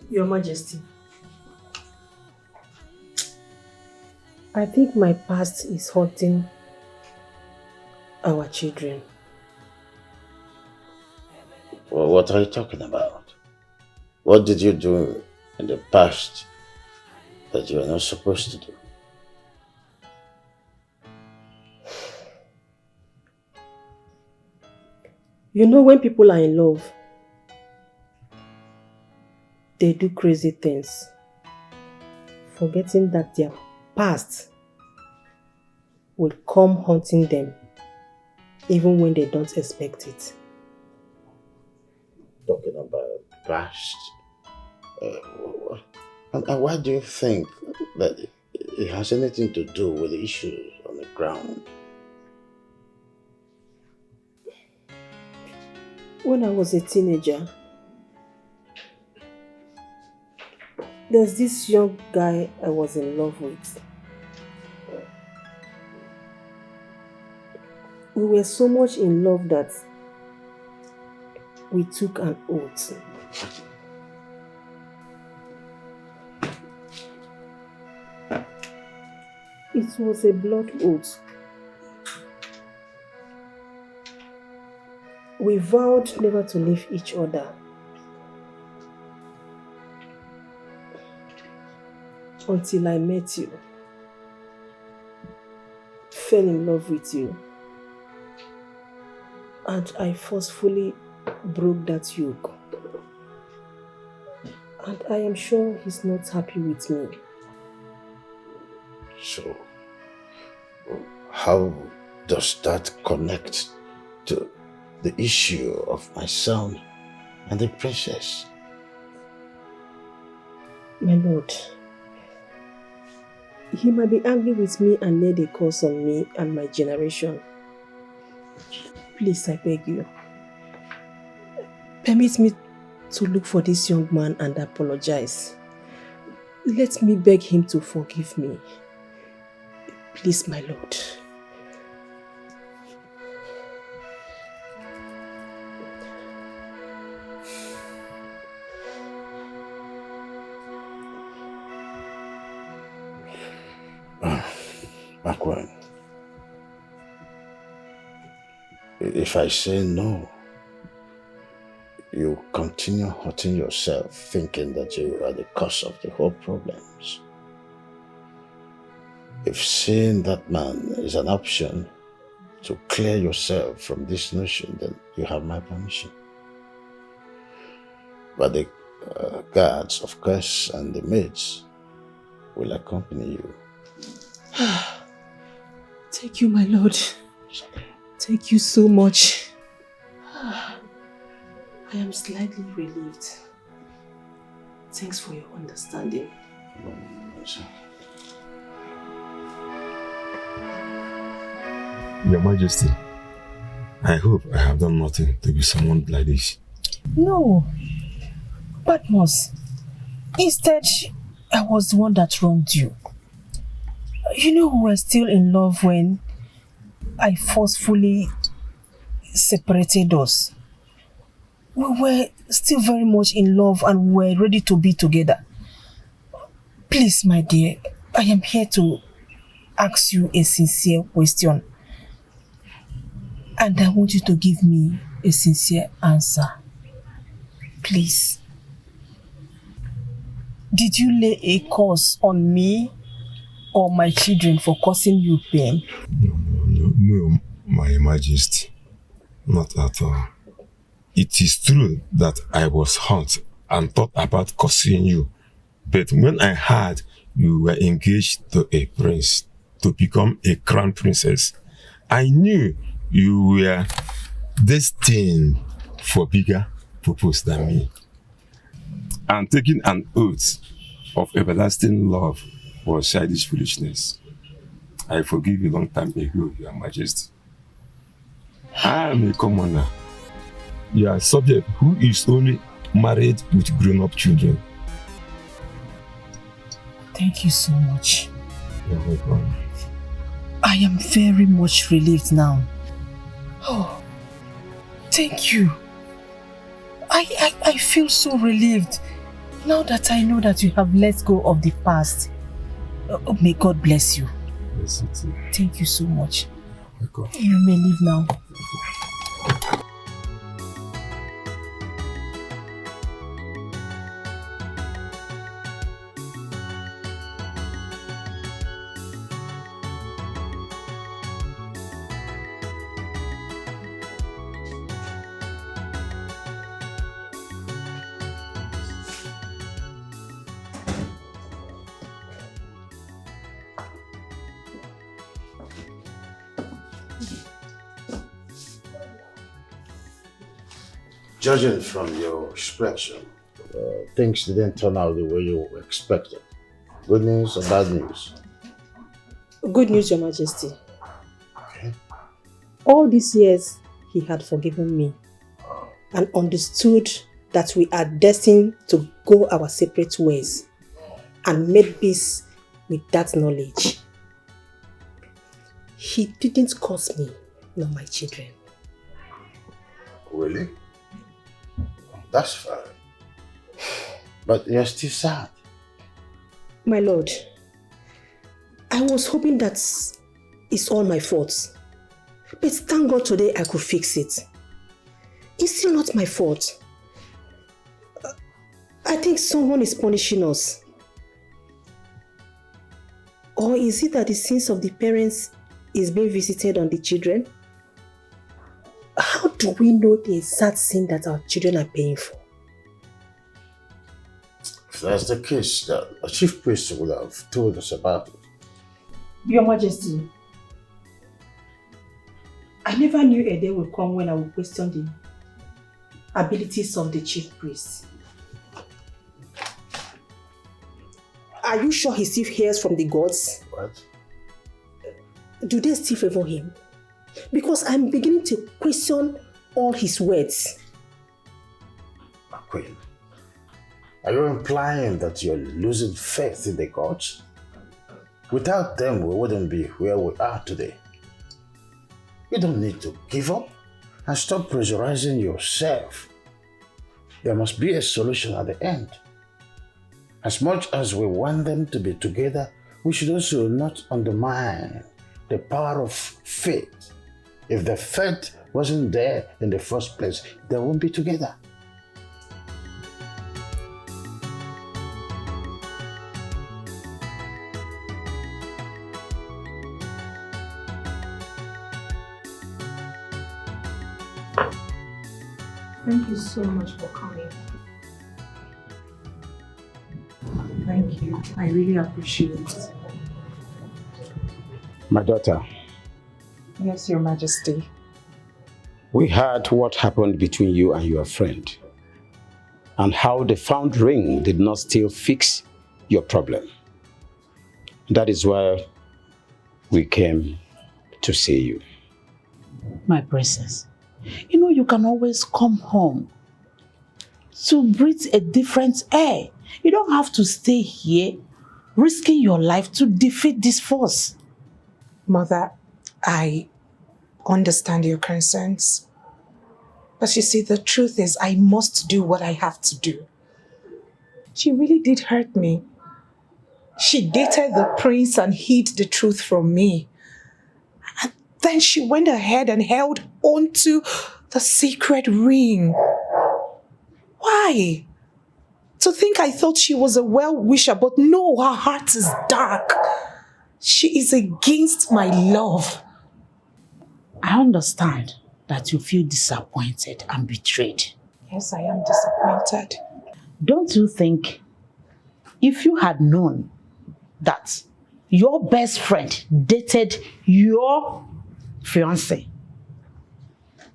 Your Majesty, I think my past is hurting our children. Well, what are you talking about? What did you do in the past that you are not supposed to do? You know, when people are in love, they do crazy things, forgetting that their past will come haunting them even when they don't expect it. Talking about past? And why do you think that it has anything to do with the issues on the ground? When I was a teenager, there's this young guy I was in love with. We were so much in love that we took an oath. It was a blood oath. We vowed never to leave each other. Until I met you, fell in love with you, and I forcefully broke that yoke. And I am sure he's not happy with me. So, how does that connect to the issue of my son and the princess? My lord, he might be angry with me and lay a curse on me and my generation. Please, I beg you, permit me to look for this young man and apologize. Let me beg him to forgive me. Please, my lord. Makwan, if I say no, you continue hurting yourself, thinking that you are the cause of the whole problems. If seeing that man is an option to clear yourself from this notion, then you have my permission. But the guards, of course, and the maids will accompany you. Thank you, my lord. Thank you so much. I am slightly relieved. Thanks for your understanding. Your Majesty, I hope I have done nothing to be someone like this. No, Patmos. Instead, I was the one that wronged you. You know, we were still in love when I forcefully separated us. We were still very much in love and we were ready to be together. Please, my dear, I am here to ask you a sincere question. And I want you to give me a sincere answer. Please. Did you lay a curse on me or my children for causing you pain? No, my Majesty. Not at all. It is true that I was hurt and thought about causing you. But when I heard you were engaged to a prince to become a crown princess, I knew you were destined for bigger purpose than me. And taking an oath of everlasting love was childish foolishness. I forgive you long time ago, Your Majesty. I am a commoner. You are a subject who is only married with grown-up children. Thank you so much. You're welcome. I am very much relieved now. Oh, thank you. I feel so relieved. Now that I know that you have let go of the past, may God bless you. Bless you too. Thank you so much. Welcome. You may leave now. Judging from your expression, things didn't turn out the way you expected. Good news or bad news? Good news, Your Majesty. Okay. All these years, he had forgiven me and understood that we are destined to go our separate ways and made peace with that knowledge. He didn't curse me, nor my children. Really? That's fine. But you're still sad. My lord, I was hoping that it's all my fault. But thank God today I could fix it. It's still not my fault. I think someone is punishing us. Or is it that the sins of the parents is being visited on the children? How do we know the exact sin that our children are paying for? If that's the case, a chief priest would have told us about it. Your Majesty, I never knew a day would come when I would question the abilities of the chief priest. Are you sure he still hears from the gods? What? Do they still favor him? Because I'm beginning to question all his words. Queen, are you implying that you're losing faith in the gods? Without them, we wouldn't be where we are today. You don't need to give up and stop pressurizing yourself. There must be a solution at the end. As much as we want them to be together, we should also not undermine the power of faith. If the faith wasn't there in the first place, they won't be together. Thank you so much for coming. Thank you. I really appreciate it. My daughter. Yes, Your Majesty. We heard what happened between you and your friend and how the found ring did not still fix your problem. That is why we came to see you. My princess, you know you can always come home to breathe a different air. You don't have to stay here risking your life to defeat this force. Mother, I understand your concerns. But you see, the truth is I must do what I have to do. She really did hurt me. She dated the prince and hid the truth from me. And then she went ahead and held on to the secret ring. Why? To think I thought she was a well-wisher, but no, her heart is dark. She is against my love. I understand that you feel disappointed and betrayed. Yes, I am disappointed. Don't you think if you had known that your best friend dated your fiancé,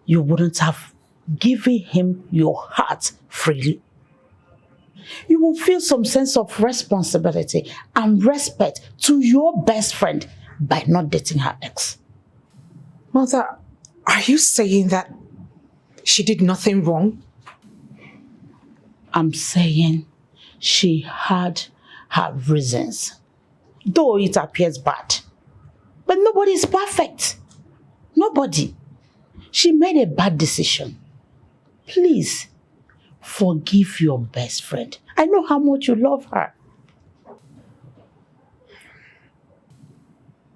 you wouldn't have given him your heart freely? You will feel some sense of responsibility and respect to your best friend by not dating her ex. Mother, are you saying that she did nothing wrong? I'm saying she had her reasons, though it appears bad. But nobody is perfect. Nobody. She made a bad decision. Please, forgive your best friend. I know how much you love her.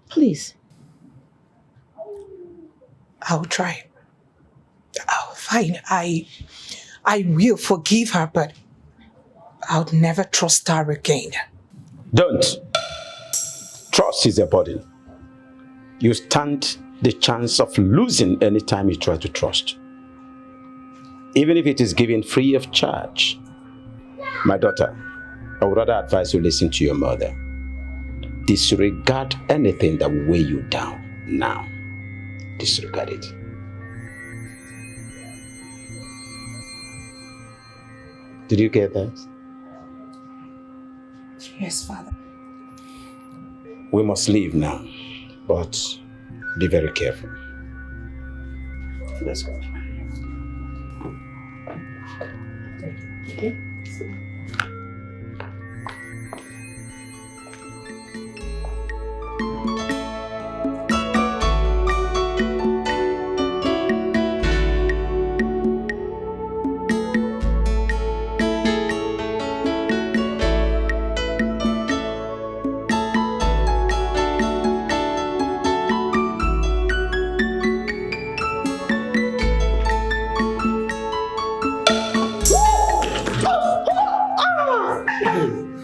Please. I'll try. Fine. I will forgive her, but I'll never trust her again. Don't. Trust is a burden. You stand the chance of losing any time you try to trust. Even if it is given free of charge. My daughter, I would rather advise you listen to your mother. Disregard anything that will weigh you down now. Disregard it. Did you get that? Yes, Father. We must leave now, but be very careful. Let's go. Okay.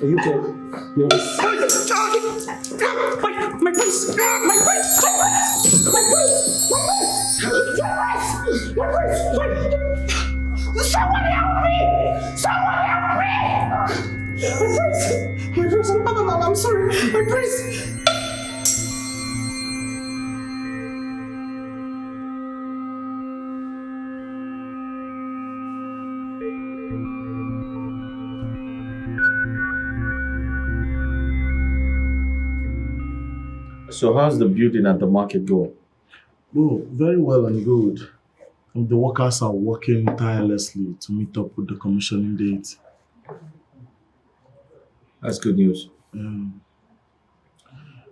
Are you okay? Yes. My prince! My prince! Someone help me! Someone help me! My prince! I'm sorry. My prince! So how's the building and the market going? Oh, very well and good. The workers are working tirelessly to meet up with the commissioning date. That's good news.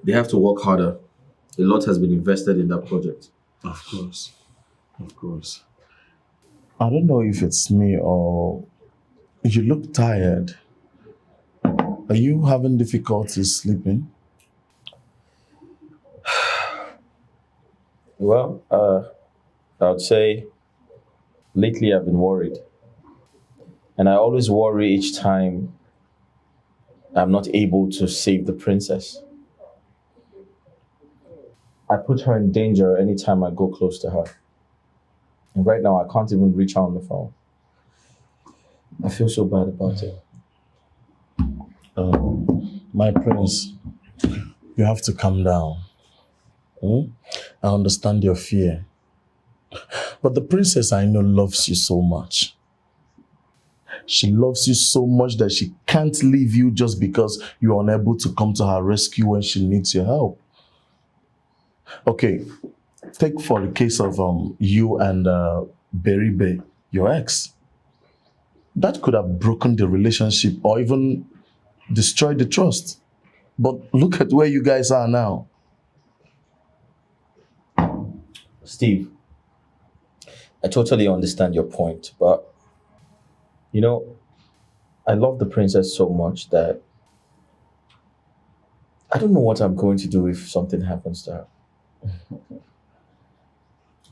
They have to work harder. A lot has been invested in that project. Of course. Of course. I don't know if it's me or you look tired. Are you having difficulty sleeping? Well, I would say lately I've been worried. And I always worry each time I'm not able to save the princess. I put her in danger anytime I go close to her. And right now I can't even reach her on the phone. I feel so bad about it. My prince, you have to calm down. I understand your fear. But the princess I know loves you so much. She loves you so much that she can't leave you just because you're unable to come to her rescue when she needs your help. Okay, take for the case of you and Beribe, your ex. That could have broken the relationship or even destroyed the trust. But look at where you guys are now. Steve, I totally understand your point, but you know, I love the princess so much that I don't know what I'm going to do if something happens to her.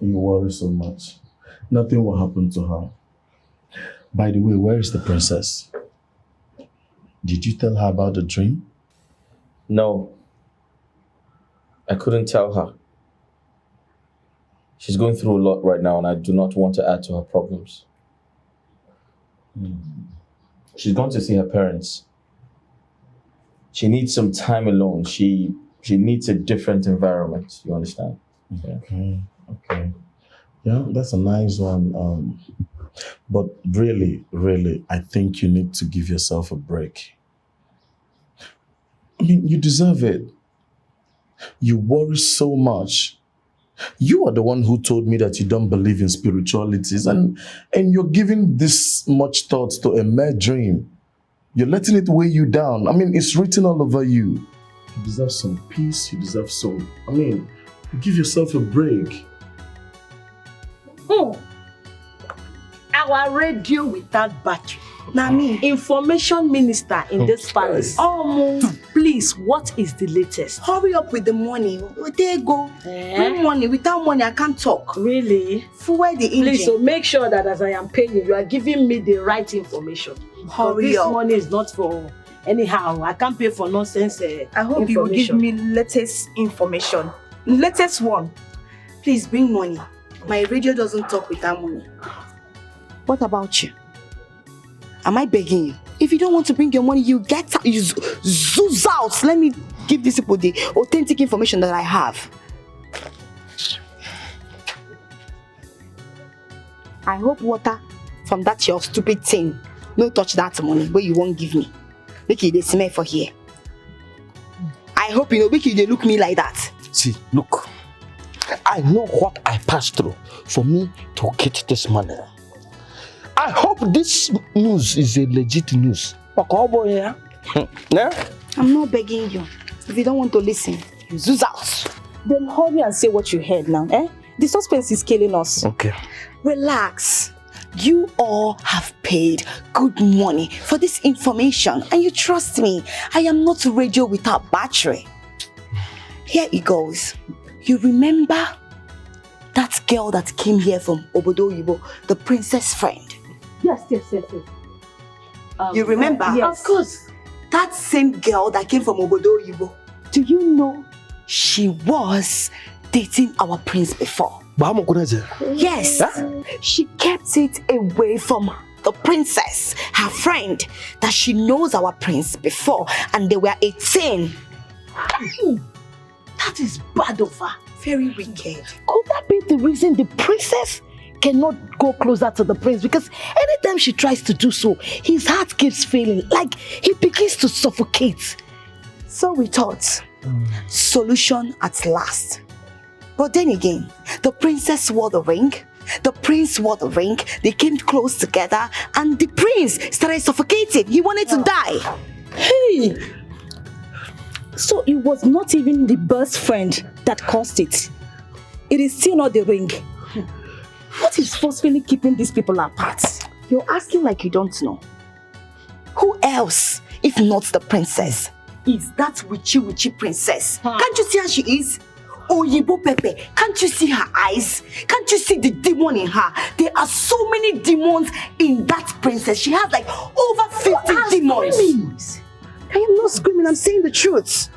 You worry so much. Nothing will happen to her. By the way, where is the princess? Did you tell her about the dream? No, I couldn't tell her. She's going through a lot right now and I do not want to add to her problems. She's gone to see her parents. She needs some time alone. She needs a different environment, you understand? Okay. Yeah, that's a nice one. But really, I think you need to give yourself a break. I mean, you deserve it. You worry so much. You are the one who told me that you don't believe in spiritualities and you're giving this much thought to a mere dream. You're letting it weigh you down. I mean, it's written all over you. You deserve some peace. You deserve some... give yourself a break. Our radio without battery. Nami. Information minister in this palace. Please, what is the latest? Hurry up with the money. There you go. Bring money. Without money, I can't talk. Really? Fuel the engine. Please, so make sure that as I am paying you, you are giving me the right information. Hurry this up. money is not for anyhow. I can't pay for nonsense. I hope you will give me latest information. Latest one. Please bring money. My radio doesn't talk without money. What about you? Am I begging you? If you don't want to bring your money, you get out. You zoom out. Let me give these people the authentic information that I have. I hope water from that your stupid thing no touch that money where you won't give me. Make it they smell for here. I hope you know make it they look me like that. See, look. I know what I passed through for me to get this money. I hope this news is a legit news. I'm not begging you. If you don't want to listen, you zoom out. Then hurry and say what you heard now, eh? The suspense is killing us. Okay. Relax. You all have paid good money for this information and you trust me. I am not a radio without battery. Here it goes. You remember that girl that came here from Obodo Oyibo, the princess friend? Yes. You remember? Yes. Of course. That same girl that came from Obodo Oyibo. Do you know she was dating our prince before? Yes. Huh? She kept it away from the princess, her friend, that she knows our prince before, and they were 18. That is bad of her. Very wicked. Could that be the reason the princess cannot go closer to the prince? Because anytime she tries to do so, his heart keeps failing, like he begins to suffocate. So we thought, solution at last. But then again, the princess wore the ring, the prince wore the ring, they came close together, and the prince started suffocating. He wanted to die. Hey! So it was not even the best friend that caused it. It is still not the ring. What is forcefully keeping these people apart? You're asking like you don't know. Who else, if not the princess, is that witchy princess? Can't you see how she is? Oyibo Pepe, can't you see her eyes? Can't you see the demon in her? There are so many demons in that princess. She has like over 50 demons. I am not screaming, I'm saying the truth.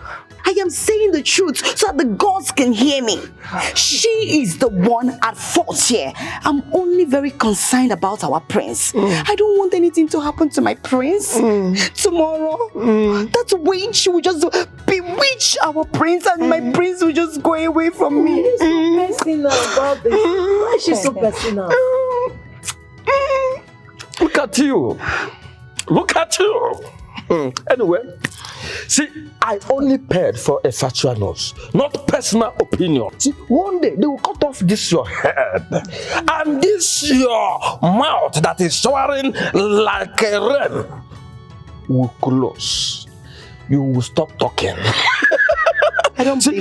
I am saying the truth so that the gods can hear me. She is the one at fault here. I'm only very concerned about our prince. I don't want anything to happen to my prince. Tomorrow, that witch will just bewitch our prince and my prince will just go away from me. She's so personal about this. Why is she so personal? Look at you. Look at you. Anyway, see, I only paid for a factual news, not personal opinion. See, one day they will cut off this your head and this your mouth that is soaring like a wren will close. You will stop talking. I don't see,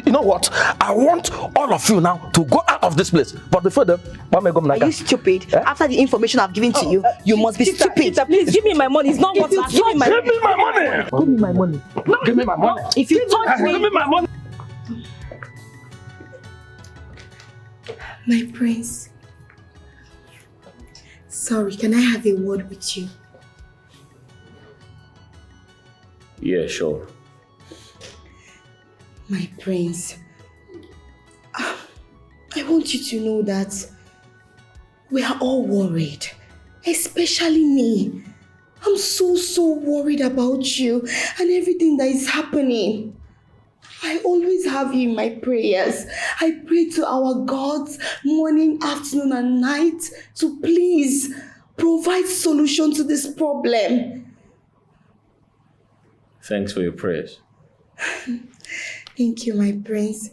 you know what? I want all of you now to go out of this place. But before then, are you stupid? After the information I've given to you, you must be stupid. Please give me my money. It's not what I'm giving my money. Give me my money. Give me my money. No, give me my money. If you touch me, give me my money. My prince. Sorry, can I have a word with you? Yeah, sure. My prince, I want you to know that we are all worried, especially me. I'm so worried about you and everything that is happening. I always have you in my prayers. I pray to our gods morning, afternoon and night to please provide solution to this problem. Thanks for your prayers. Thank you, my prince.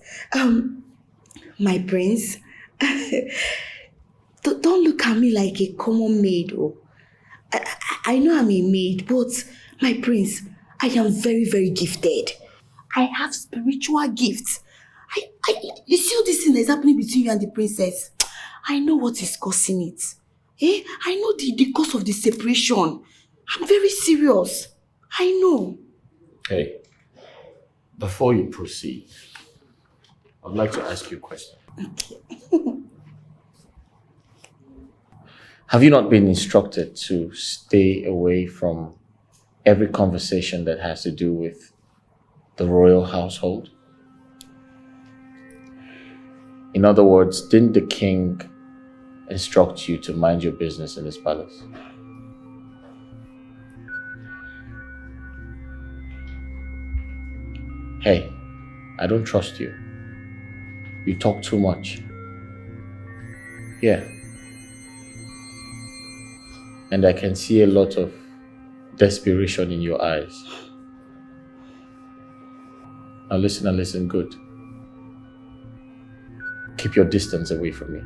My prince, don't look at me like a common maid. Oh. I know I'm a maid, but my prince, I am very gifted. I have spiritual gifts. You see all this thing that is happening between you and the princess? I know what is causing it. I know the cause of the separation. I'm very serious. I know. Hey, before you proceed, I'd like to ask you a question. Have you not been instructed to stay away from every conversation that has to do with the royal household? In other words, didn't the king instruct you to mind your business in his palace? Hey, I don't trust you. You talk too much. Yeah. And I can see a lot of desperation in your eyes. Now listen and listen good. Keep your distance away from me.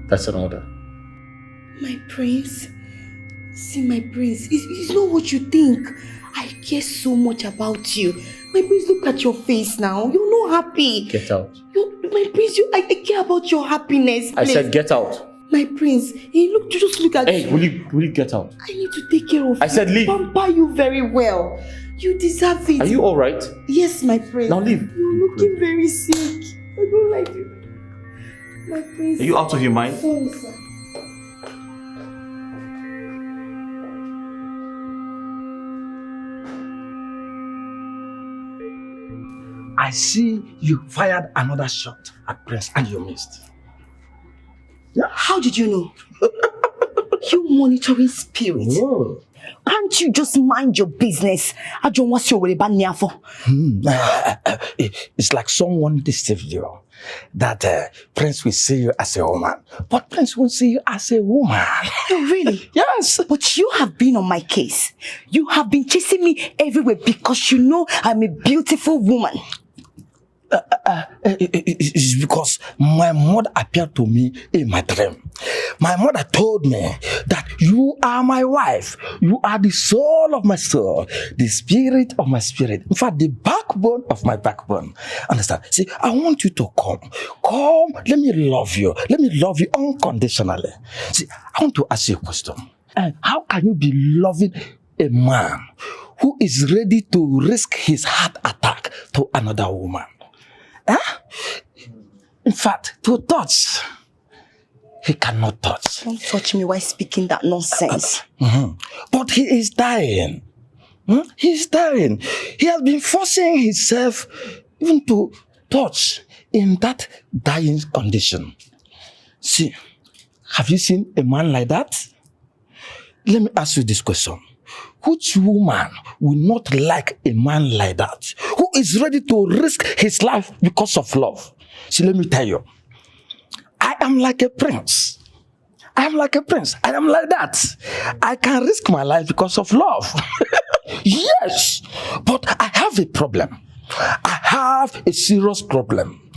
That's an order. My prince. See, my prince, it's not what you think. I care so much about you. My prince, look at your face now. You're not happy. Get out. My prince, I care about your happiness. I said get out. My prince, just look at Hey, will you get out? I need to take care of you. I said leave. Pamper you very well. You deserve it. Are you alright? Yes, my prince. Now leave. You're looking very sick. I don't like you. My prince. Are you out of your mind? Sorry, sir. I see you fired another shot at Prince and you missed. Yeah. How did you know? You monitoring spirit. Whoa. Can't you just mind your business? I don't want you to It's like someone deceived you. That Prince will see you as a woman, but Prince won't see you as a woman. Oh, really? Yes. But you have been on my case. You have been chasing me everywhere because you know I'm a beautiful woman. It's because my mother appeared to me in my dream. My mother told me that you are my wife. You are the soul of my soul, the spirit of my spirit. In fact, the backbone of my backbone. Understand? See, I want you to come. Come, let me love you. Let me love you unconditionally. See, I want to ask you a question. How can you be loving a man who is ready to risk his heart attack to another woman? Huh? In fact, to touch, he cannot touch. Don't touch me while speaking that nonsense. But he is dying. He is dying. He has been forcing himself even to touch in that dying condition. See, have you seen a man like that? Let me ask you this question. Which woman will not like a man like that, who is ready to risk his life because of love? See, let me tell you, I am like a prince. I am like a prince. I am like that. I can risk my life because of love. Yes, but I have a problem. I have a serious problem.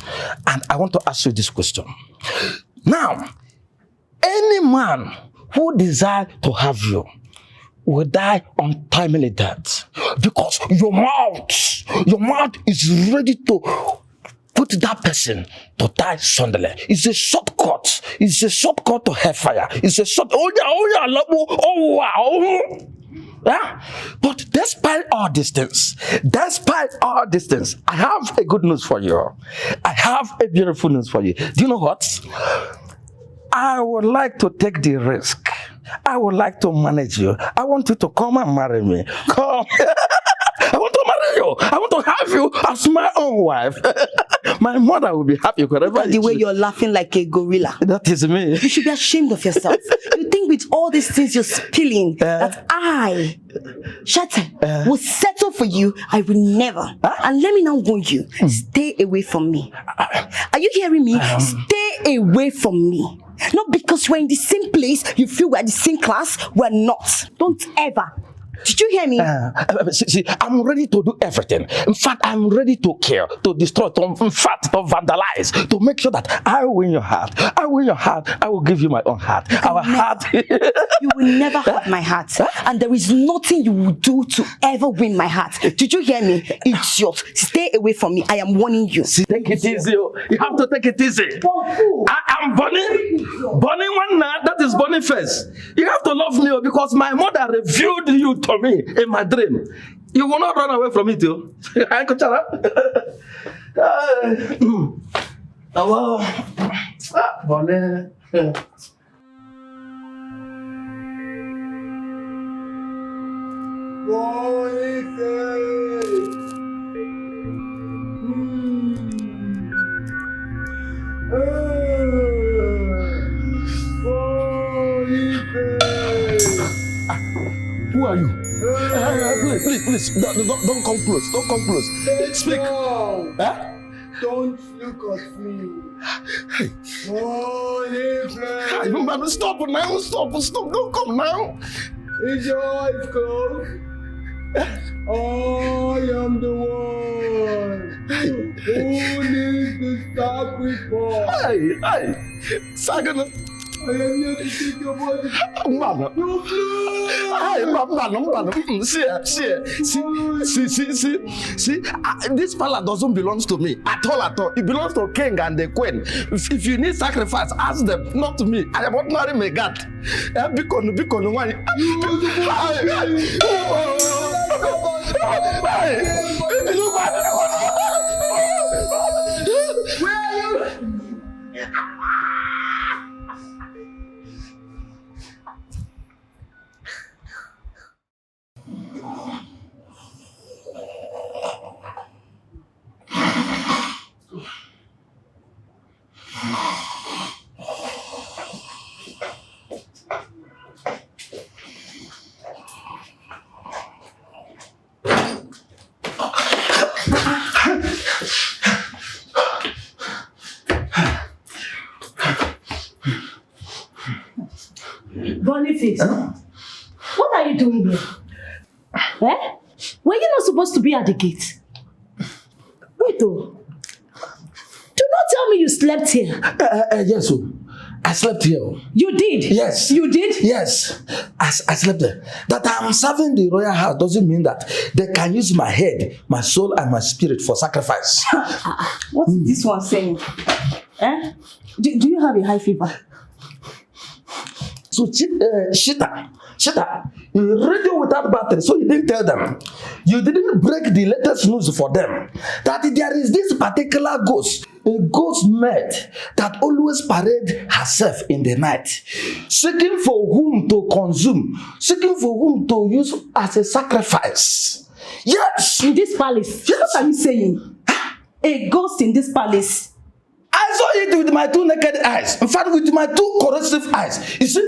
And I want to ask you this question. Now, any man who desires to have you will die untimely death because your mouth is ready to put that person to die suddenly. It's a shortcut. It's a shortcut to hellfire. It's a short. Yeah? But despite all these things, I have a good news for you. I have a beautiful news for you. Do you know what? I would like to take the risk. I would like to manage you. I want you to come and marry me. Come. I want to marry you. I want to have you as my own wife. My mother will be happy wherever. Look at the way you're laughing like a gorilla. That is me. You should be ashamed of yourself. You think with all these things you're spilling that I, Shatta, will settle for you? I will never. And let me now warn you, stay away from me. Are you hearing me? Stay away from me. Not because we're in the same place, you feel we're the same class. We're not. Don't ever. Did you hear me? See, I'm ready to do everything. In fact, I'm ready to kill, to destroy, to vandalize, to make sure that I win your heart. I win your heart. I will give you my own heart. Our heart. You will never have my heart. And there is nothing you will do to ever win my heart. Did you hear me? It's yours. Stay away from me. I am warning you. See, take it easy. You have to take it easy. I am Bonnie one night. That is Bonnie first. You have to love me because my mother revealed you to me in my dream. You will not run away from it, too. Bonnie. Who are you? Please, don't come close. Don't come close. Speak. Huh? Don't look at me. Stop now. Stop. Don't come now. Is your eyes closed? I am the one who needs the sacrifice. Hey, Sagana. I am here to take your body. Man. See, this palace doesn't belong to me at all. It belongs to king and the queen. If you need sacrifice, ask them, not to me. I am ordinary Megat. Bikon, why? Where are you? Boniface, what are you doing here? Were you not supposed to be at the gate? Wait, though. Do not tell me you slept here. Yes, I slept here. You did? Yes. You did? Yes, I slept there. That I'm serving the royal house doesn't mean that they can use my head, my soul, and my spirit for sacrifice. What is this one saying? Do you have a high fever? So, Shita, you radio without battery, so you didn't tell them. You didn't break the latest news for them. That there is this particular ghost, a ghost maid that always parade herself in the night, seeking for whom to consume, seeking for whom to use as a sacrifice. Yes! In this palace? Yes. What are you saying? A ghost in this palace? I saw it with my two naked eyes. In fact, with my two corrosive eyes. You see,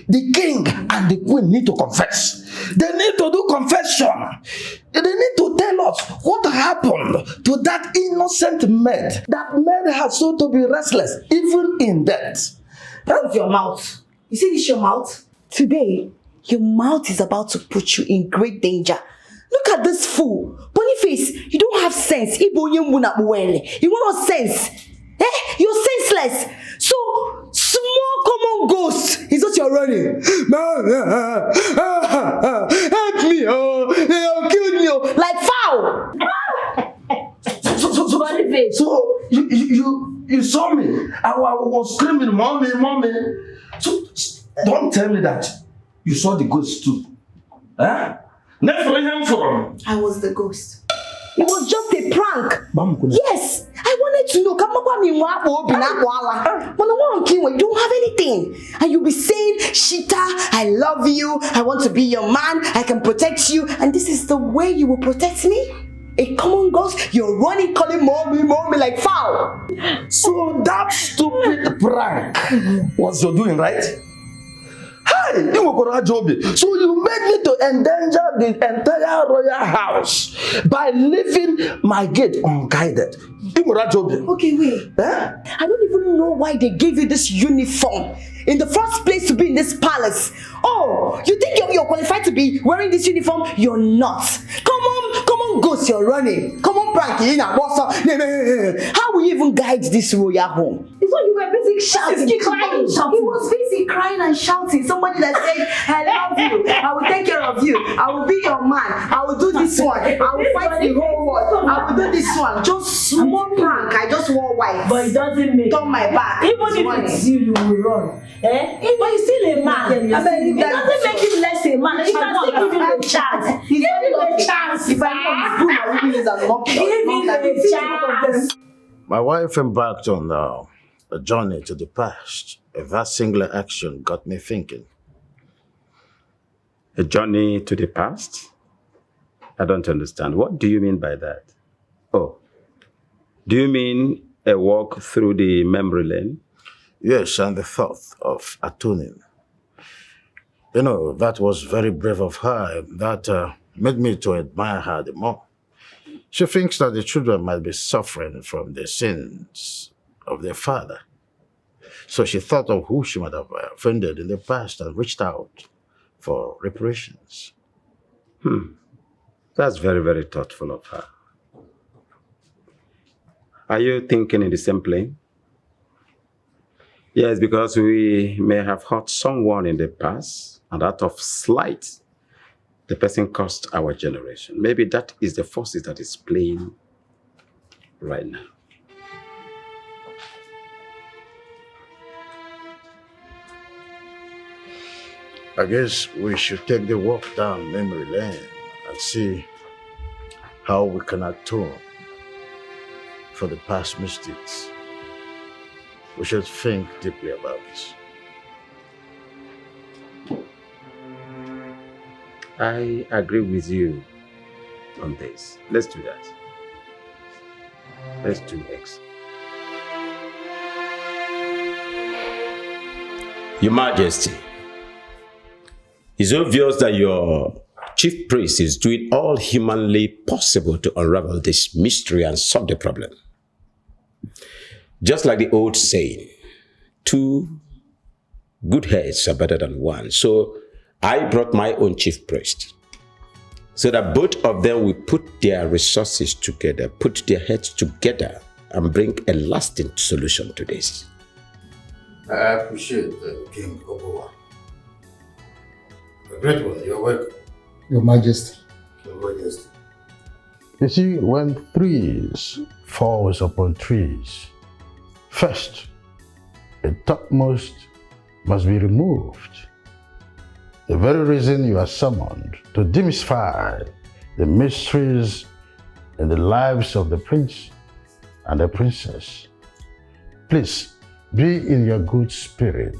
the king and the queen need to confess. They need to do confession. They need to tell us what happened to that innocent maid. That maid has so to be restless, even in death. That's your mouth. You see this your mouth? Today, your mouth is about to put you in great danger. Look at this fool. Boniface, you don't have sense. You want no sense. You're senseless. So, small common ghost is what you're running. Help me, they have killed me, like foul. So you saw me. I was screaming, mommy. So, don't tell me that you saw the ghost too. I was the ghost. It was just a prank. Yes, I wanted to know. You don't have anything. And you'll be saying, Shita, I love you. I want to be your man. I can protect you. And this is the way you will protect me? A common ghost? You're running, calling mommy like foul. So that stupid prank was your doing, right? Hey, so you made me to endanger the entire royal house by leaving my gate unguided. Okay, wait. Eh? I don't even know why they gave you this uniform in the first place to be in this palace. Oh, you think you're qualified to be wearing this uniform? You're not. Come on, Ghost, you're running. Come on, Frankie, how will you even guide this royal home? It's what you were busy shouting. He was busy crying and shouting. Somebody that said, I love you, I will take care of you, I will be your man, I will do this one, I will fight the whole world, I will do this one. Just small prank, I just wore white. But it doesn't make turn my back. Even if it's you, you will run. Eh? But he's still a man. It doesn't make him less a man. He can still give him a chance. Give him a chance. If I know he's give him a chance. My wife embarked on a journey to the past. That singular action got me thinking. A journey to the past? I don't understand. What do you mean by that? Oh, do you mean a walk through the memory lane? Yes, and the thought of atoning. You know, that was very brave of her. That made me to admire her the more. She thinks that the children might be suffering from the sins of their father. So she thought of who she might have offended in the past and reached out for reparations. That's very, very thoughtful of her. Are you thinking in the same plane? Yes, because we may have hurt someone in the past, and out of slight, the person cost our generation. Maybe that is the forces that is playing right now. I guess we should take the walk down memory lane and see how we can atone for the past mistakes. We should think deeply about this. I agree with you on this. Let's do that. Let's do X. Your Majesty, it's obvious that your chief priest is doing all humanly possible to unravel this mystery and solve the problem. Just like the old saying, 2 good heads are better than 1. So I brought my own chief priest so that both of them will put their resources together, put their heads together, and bring a lasting solution to this. I appreciate King Obowa. A great one, you're welcome. Your Majesty. Your Majesty. You see, when trees falls upon trees, first, the topmost must be removed. The very reason you are summoned to demystify the mysteries in the lives of the prince and the princess. Please, be in your good spirit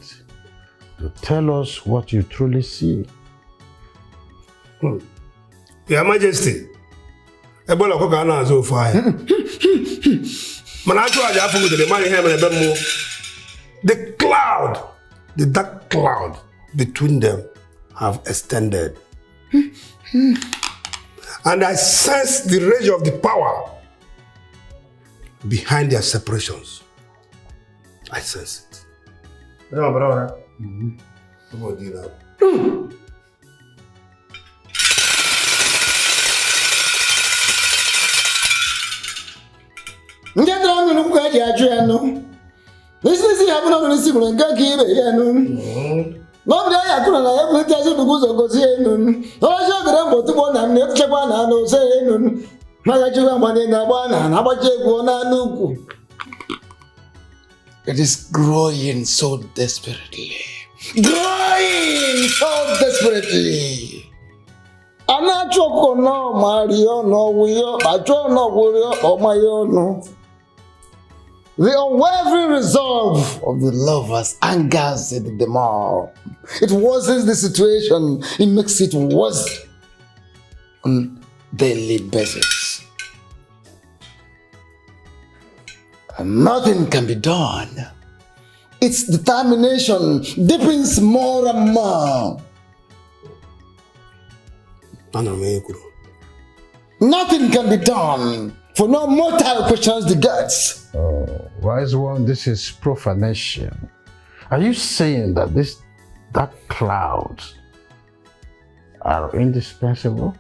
to tell us what you truly see. Your Majesty, Ebola koka na azo fire. Manacho aja afu de mani hem na bemo. The cloud, the dark cloud between them have extended. And I sense the rage of the power behind their separations. I sense it. No, brother. Come on, do that. This ya bụna no si bụna nke ka ibe ya no. No bi ya kuna na ya bụ ntị azụ duguzo gozi enu. O jo gere mbotubo na m chekwa na no se enu. Ma ga chekwa mane na gba na agbaje egwu na nnukwu. It is growing so desperately. Growing so desperately. Anachoko no Mario no wiyo, ajo no wiyo o mayo no. The unwavering resolve of the lovers angers them all. It worsens the situation. It makes it worse on daily basis. And nothing can be done its determination deepens more and more. Nothing can be done, for no mortal questions the gods. Oh, wise one, this is profanation. Are you saying that these dark clouds are indispensable?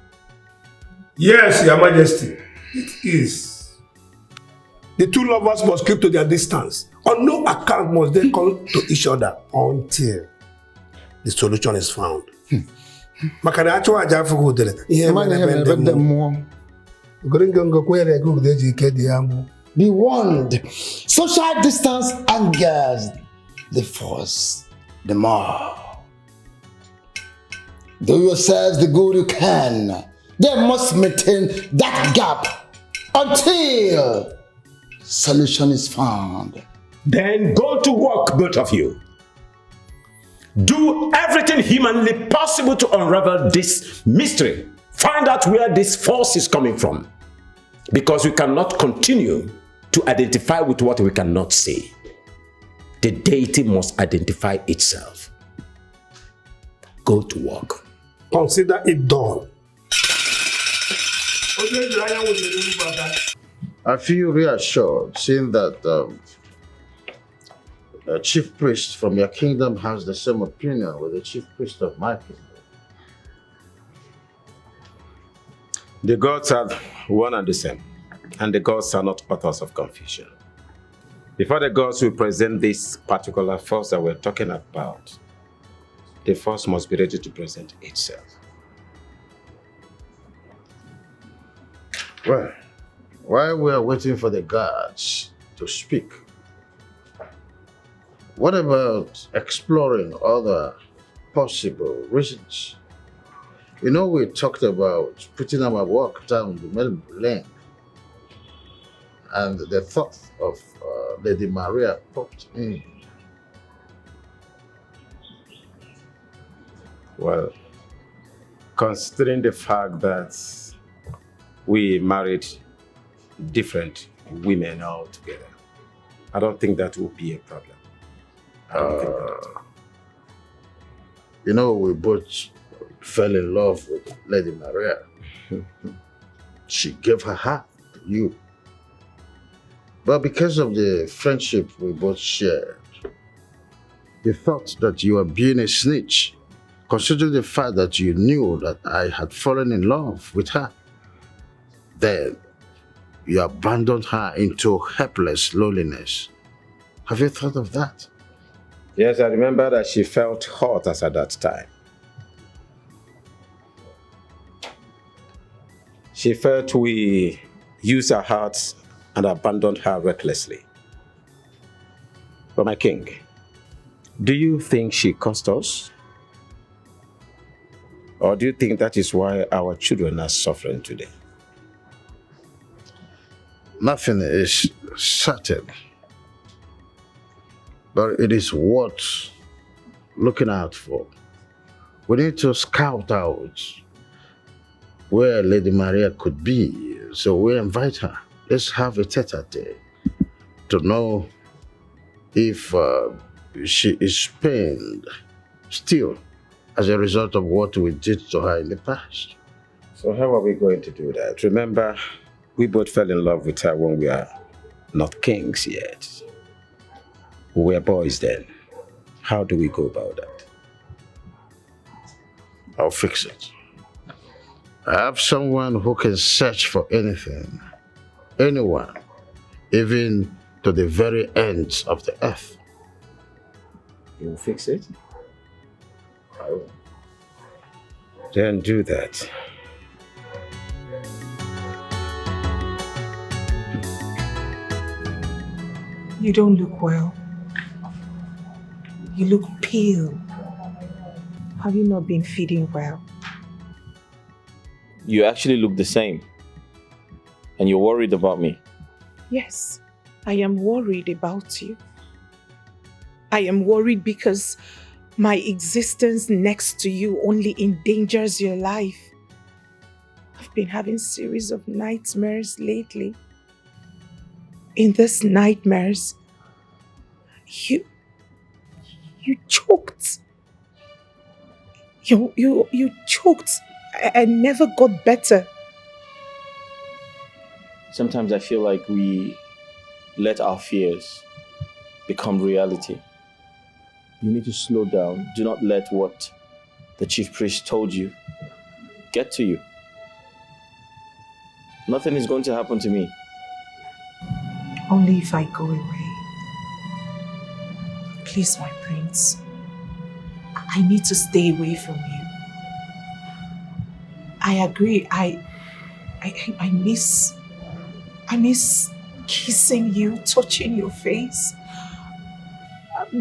Yes, Your Majesty, it is. The two lovers must keep to their distance. On no account must they come to each other until the solution is found. Be warned, social distance angers the force the more. Do yourselves the good you can. They must maintain that gap until solution is found. Then go to work, both of you. Do everything humanly possible to unravel this mystery. Find out where this force is coming from. Because we cannot continue to identify with what we cannot see. The deity must identify itself. Go to work. Consider it done. I feel reassured seeing that a chief priest from your kingdom has the same opinion with the chief priest of my kingdom. The gods are one and the same, and the gods are not authors of confusion. Before the gods will present this particular force that we're talking about, the force must be ready to present itself. Well, while we are waiting for the gods to speak, what about exploring other possible reasons? You know, we talked about putting our work down the middle lane, and the thought of Lady Maria popped in. Well, considering the fact that we married different women altogether, I don't think that will be a problem. You know, we both fell in love with Lady Maria. She gave her heart to you. But because of the friendship we both shared, you thought that you were being a snitch, considering the fact that you knew that I had fallen in love with her. Then you abandoned her into helpless loneliness. Have you thought of that? Yes, I remember that she felt hurt as at that time. She felt we used her hearts and abandoned her recklessly. But my king, do you think she cursed us? Or do you think that is why our children are suffering today? Nothing is certain, but it is worth looking out for. We need to scout out where Lady Maria could be, so we invite her. Let's have a tete-a-tete to know if she is pained still as a result of what we did to her in the past. So how are we going to do that? Remember, we both fell in love with her when we are not kings yet. We were boys then. How do we go about that? I'll fix it. I have someone who can search for anything, anyone, even to the very ends of the earth. You will fix it? I will. Then do that. You don't look well. You look pale. Have you not been feeding well? You actually look the same. And you're worried about me. Yes, I am worried about you. I am worried because my existence next to you only endangers your life. I've been having a series of nightmares lately. In these nightmares, You choked. You choked. I never got better. Sometimes I feel like we let our fears become reality. You need to slow down. Do not let what the chief priest told you get to you. Nothing is going to happen to me. Only if I go away. Please, my prince. I need to stay away from you. I agree. I miss kissing you, touching your face,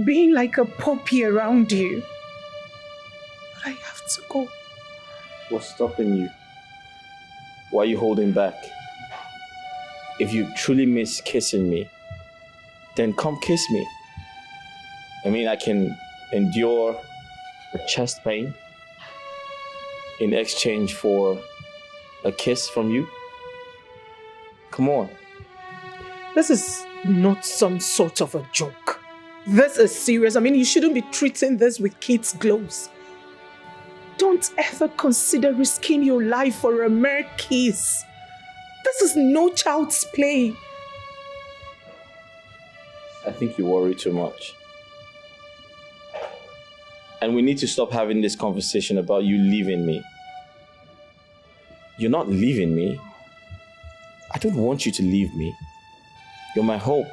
being like a puppy around you. But I have to go. What's stopping you? Why are you holding back? If you truly miss kissing me, then come kiss me. I mean, I can endure a chest pain in exchange for a kiss from you. Come on. This is not some sort of a joke. This is serious. I mean, you shouldn't be treating this with kids' gloves. Don't ever consider risking your life for a mere kiss. This is no child's play. I think you worry too much. And we need to stop having this conversation about you leaving me. You're not leaving me. I don't want you to leave me. You're my hope.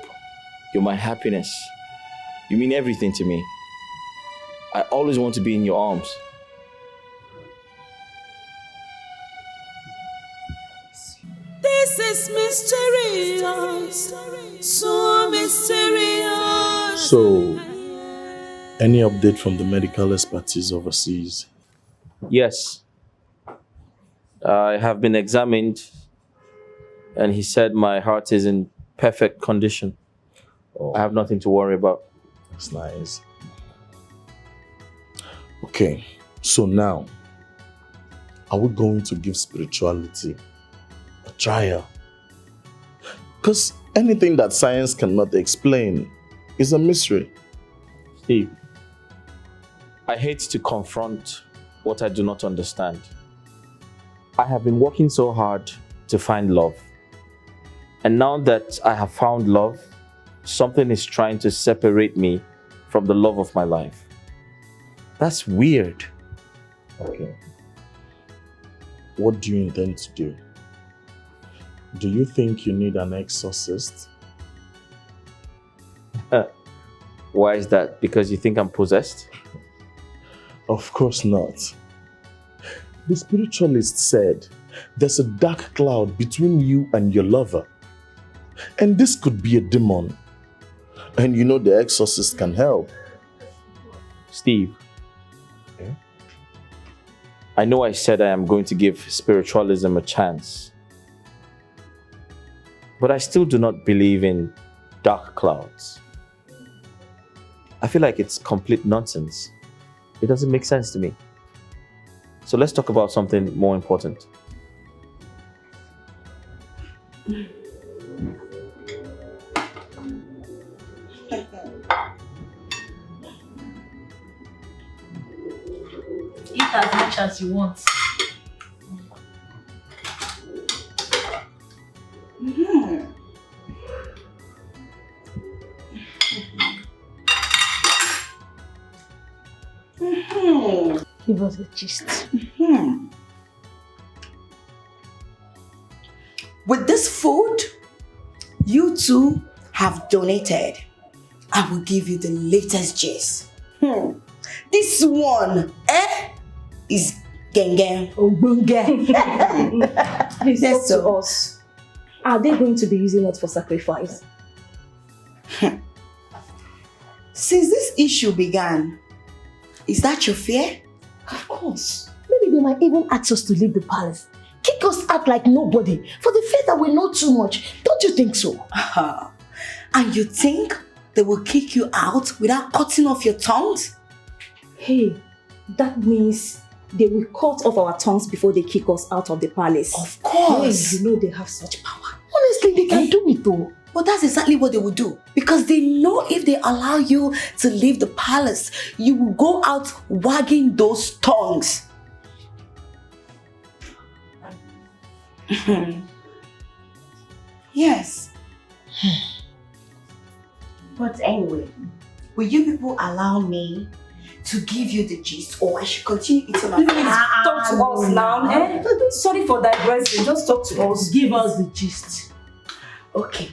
You're my happiness. You mean everything to me. I always want to be in your arms. This is mysterious, so mysterious. So, any update from the medical expertise overseas? Yes. I have been examined and he said my heart is in perfect condition. Oh. I have nothing to worry about. That's nice. Okay, so now, are we going to give spirituality a trial? Because anything that science cannot explain is a mystery. Steve, I hate to confront what I do not understand. I have been working so hard to find love. And now that I have found love, something is trying to separate me from the love of my life. That's weird. Okay. What do you intend to do? Do you think you need an exorcist? Why is that? Because you think I'm possessed? Of course not. The spiritualist said there's a dark cloud between you and your lover. And this could be a demon. And you know the exorcist can help. Steve, I know I said I am going to give spiritualism a chance. But I still do not believe in dark clouds. I feel like it's complete nonsense. It doesn't make sense to me. So let's talk about something more important. Eat as much as you want. Give us the gist. With this food you two have donated, I will give you the latest gist. This one, is Gengen. Please talk to us. Are they going to be using it for sacrifice? Since this issue began, is that your fear? Of course. Maybe they might even ask us to leave the palace. Kick us out like nobody for the fear that we know too much. Don't you think so? And you think they will kick you out without cutting off your tongues? Hey, that means they will cut off our tongues before they kick us out of the palace. Of course. Hey, you know they have such power. Honestly, they can do it though. But that's exactly what they will do. Because they know if they allow you to leave the palace, you will go out wagging those tongues. Yes. But anyway, will you people allow me to give you the gist, or I should continue eating my Please talk to us now. Eh? Sorry for digressing. Just talk to us. Give us the gist. Okay,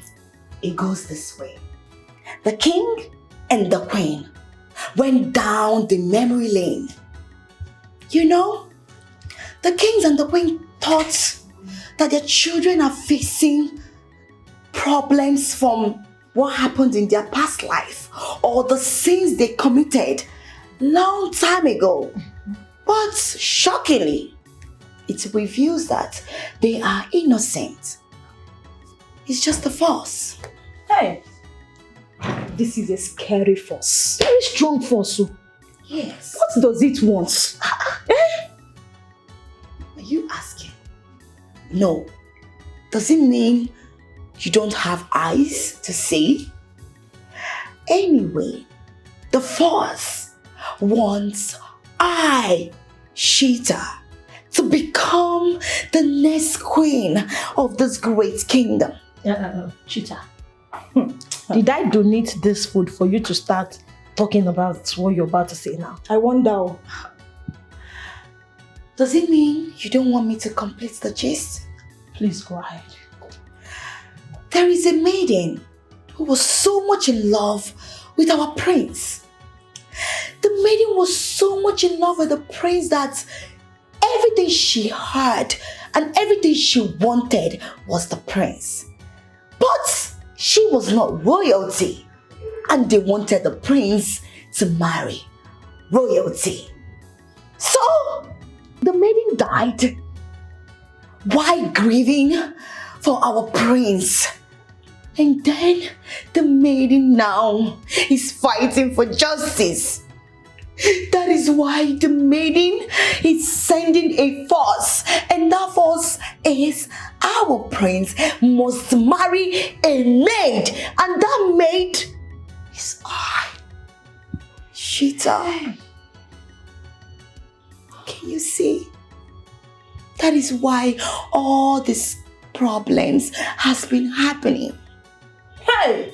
it goes this way. The king and the queen went down the memory lane. You know, the kings and the queen thought that their children are facing problems from what happened in their past life or the sins they committed long time ago. But shockingly, it reveals that they are innocent. It's just a force. Hey, this is a scary force. Very strong force. Yes. What does it want? Are you asking? No. Does it mean you don't have eyes to see? Anyway, the force wants Sheeta to become the next queen of this great kingdom. Cheetah. Did I donate this food for you to start talking about what you're about to say now? I wonder. Does it mean you don't want me to complete the gist? Please go ahead. There is a maiden who was so much in love with our prince. The maiden was so much in love with the prince that everything she heard and everything she wanted was the prince. But she was not royalty, and they wanted the prince to marry royalty. So the maiden died while grieving for our prince. And then the maiden now is fighting for justice. That is why the maiden is sending a force, and that force is our prince must marry a maid, and that maid is I, Sheeta. Can you see? That is why all these problems has been happening. Hey!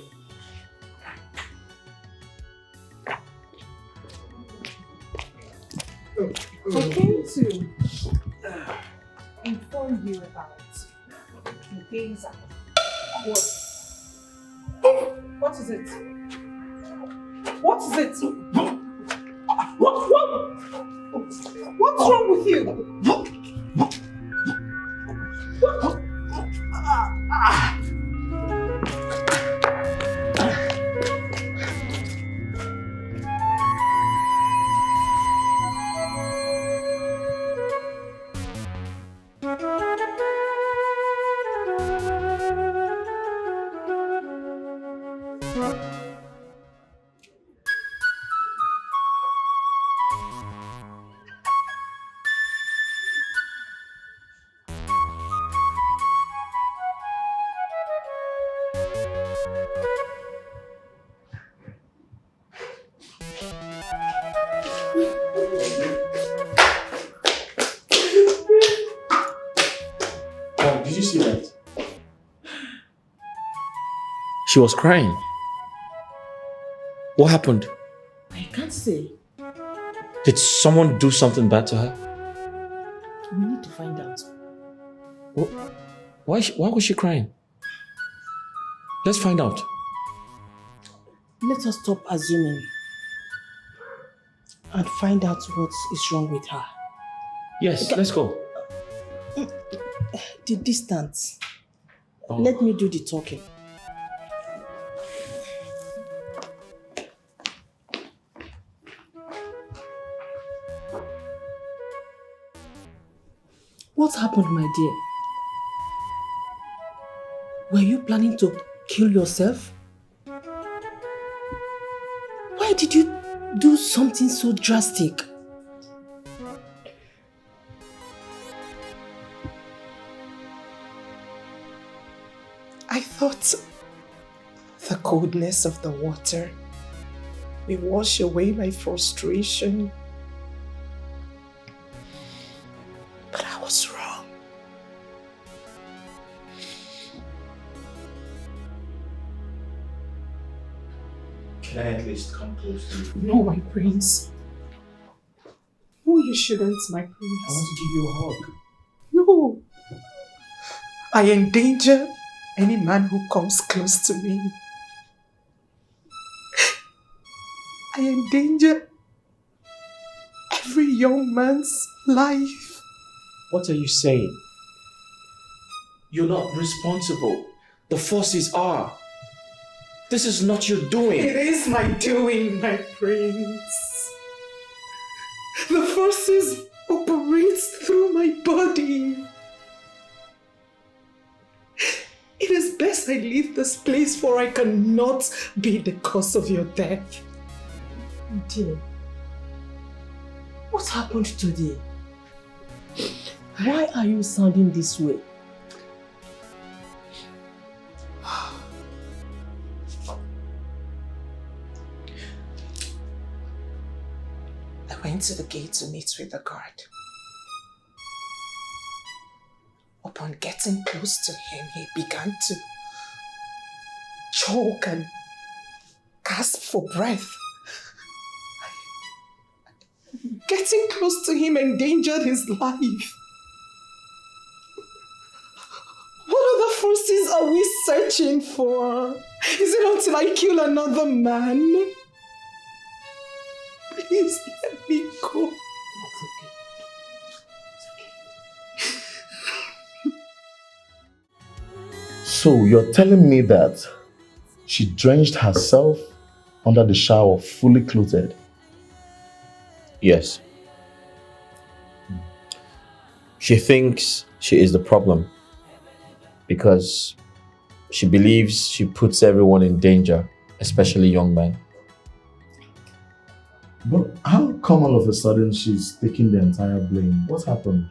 I came to inform you about the things that... What is it? What is it? What's wrong with you? Did you see that? She was crying. What happened? I can't say. Did someone do something bad to her? We need to find out. Why was she crying? Let's find out. Let us stop assuming and find out what is wrong with her. Yes, let's go. The distance. Let me do the talking. What happened, my dear? Were you planning to kill yourself? Why did you do something so drastic? I thought the coldness of the water will wash away my frustration. But I was wrong. Can I at least come close to you? No, my prince. No, you shouldn't, my prince. I want to give you a hug. No. I endanger any man who comes close to me. I endanger every young man's life. What are you saying? You're not responsible. The forces are. This is not your doing. It is my doing, my prince. The forces operates through my body. It is best I leave this place, for I cannot be the cause of your death. Dear, what happened today? Why are you sounding this way? I went to the gate to meet with the guard. Upon getting close to him, he began to choke and gasp for breath. Getting close to him endangered his life. What other forces are we searching for? Is it until I kill another man? Please let me go. So you're telling me that she drenched herself under the shower fully clothed? Yes. She thinks she is the problem because she believes she puts everyone in danger, especially young men. But how come all of a sudden she's taking the entire blame? What happened?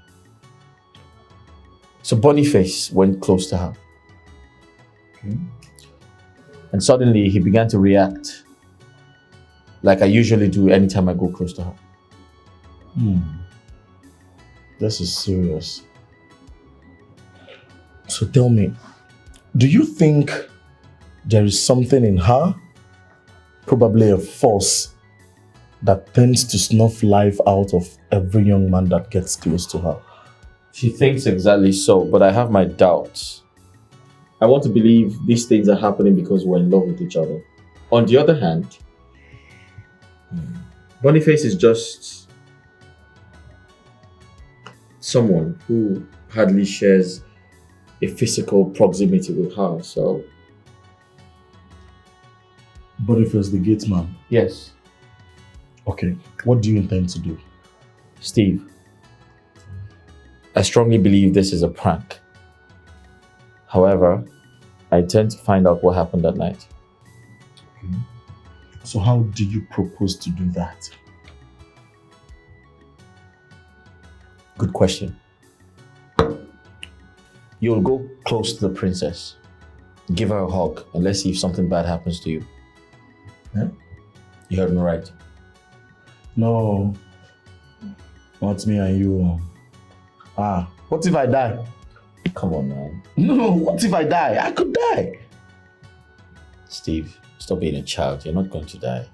So Boniface went close to her. Okay. And suddenly he began to react like I usually do anytime I go close to her. This is serious. So tell me, do you think there is something in her, probably a force, that tends to snuff life out of every young man that gets close to her? She thinks exactly so, but I have my doubts. I want to believe these things are happening because we're in love with each other. On the other hand, Boniface is just someone who hardly shares a physical proximity with her, so... Boniface the gate man? Yes. Okay, what do you intend to do? Steve, I strongly believe this is a prank. However, I intend to find out what happened that night. Okay. So how do you propose to do that? Good question. You'll go close to the princess, give her a hug, and let's see if something bad happens to you. Yeah? You heard me right. No, not me and you. What if I die? Come on, man. No, what if I die? I could die. Steve, stop being a child. You're not going to die.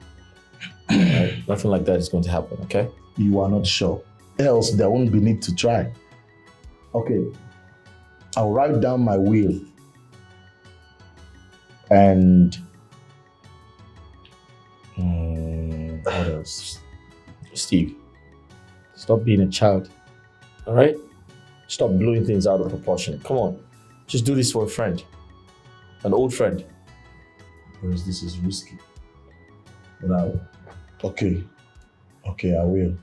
Right? Nothing like that is going to happen, okay? You are not sure. Else there won't be need to try. Okay, I'll write down my will. And what else? Steve, stop being a child, all right? Stop blowing things out of proportion. Come on, just do this for a friend, an old friend. Because this is risky. Now, okay, I will.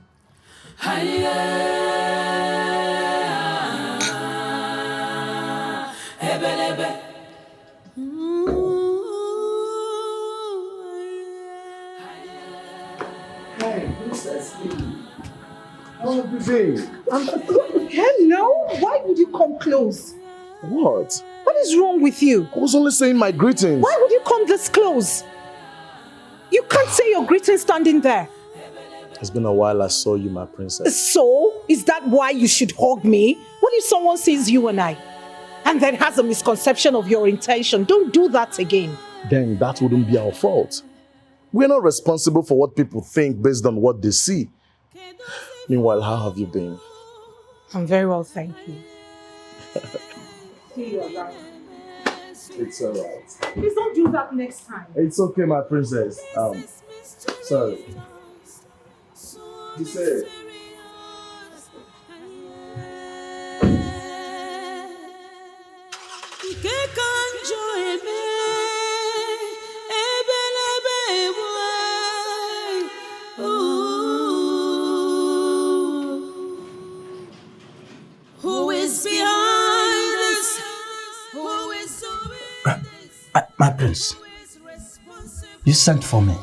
Hey, Princess Lily. How are you doing? Hello? Why would you come close? What? What is wrong with you? I was only saying my greetings. Why would you come this close? You can't say your greeting standing there. It's been a while I saw you, my princess. So, is that why you should hug me? What if someone sees you and I, and then has a misconception of your intention? Don't do that again. Then that wouldn't be our fault. We're not responsible for what people think based on what they see. Meanwhile, how have you been? I'm very well, thank you. See you around. It's alright. Please don't do that next time. It's okay, my princess. Sorry. You said. Who is behind this? Who is doing My prince, you sent for me.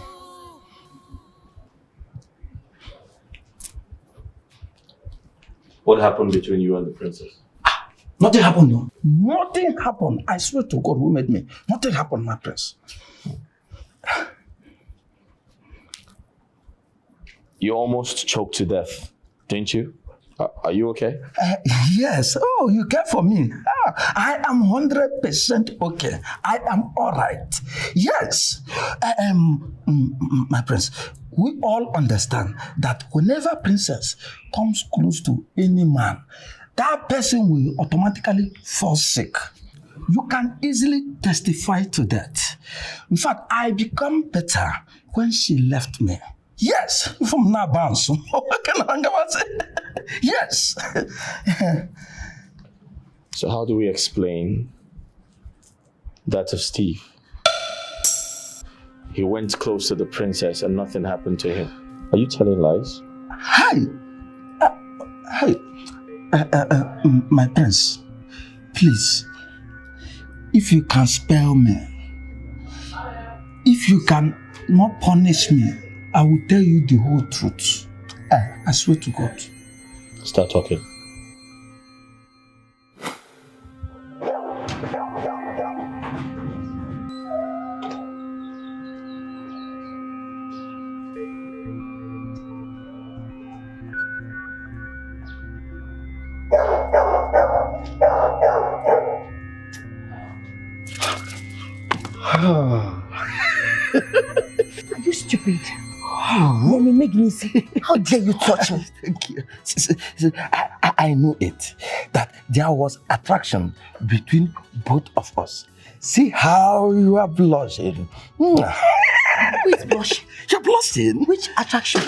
What happened between you and the princess? Nothing happened, no. Nothing happened. I swear to God who made me. Nothing happened, my prince. You almost choked to death, didn't you? Are you okay? Yes. Oh, you care for me. I am 100% okay. I am all right. Yes. My prince, we all understand that whenever princess comes close to any man, that person will automatically fall sick. You can easily testify to that. In fact, I become better when she left me. Yes, from now on. So, yes. So how do we explain that of Steve? He went close to the princess and nothing happened to him. Are you telling lies? Hi. My prince, please, if you can spare me, if you can not punish me, I will tell you the whole truth. I swear to God. Start talking. Are you stupid? Mommy, make me see. How dare you touch me? Thank you. I know it. That there was attraction between both of us. See how you are blushing. Which blush? You're blushing. Which attraction?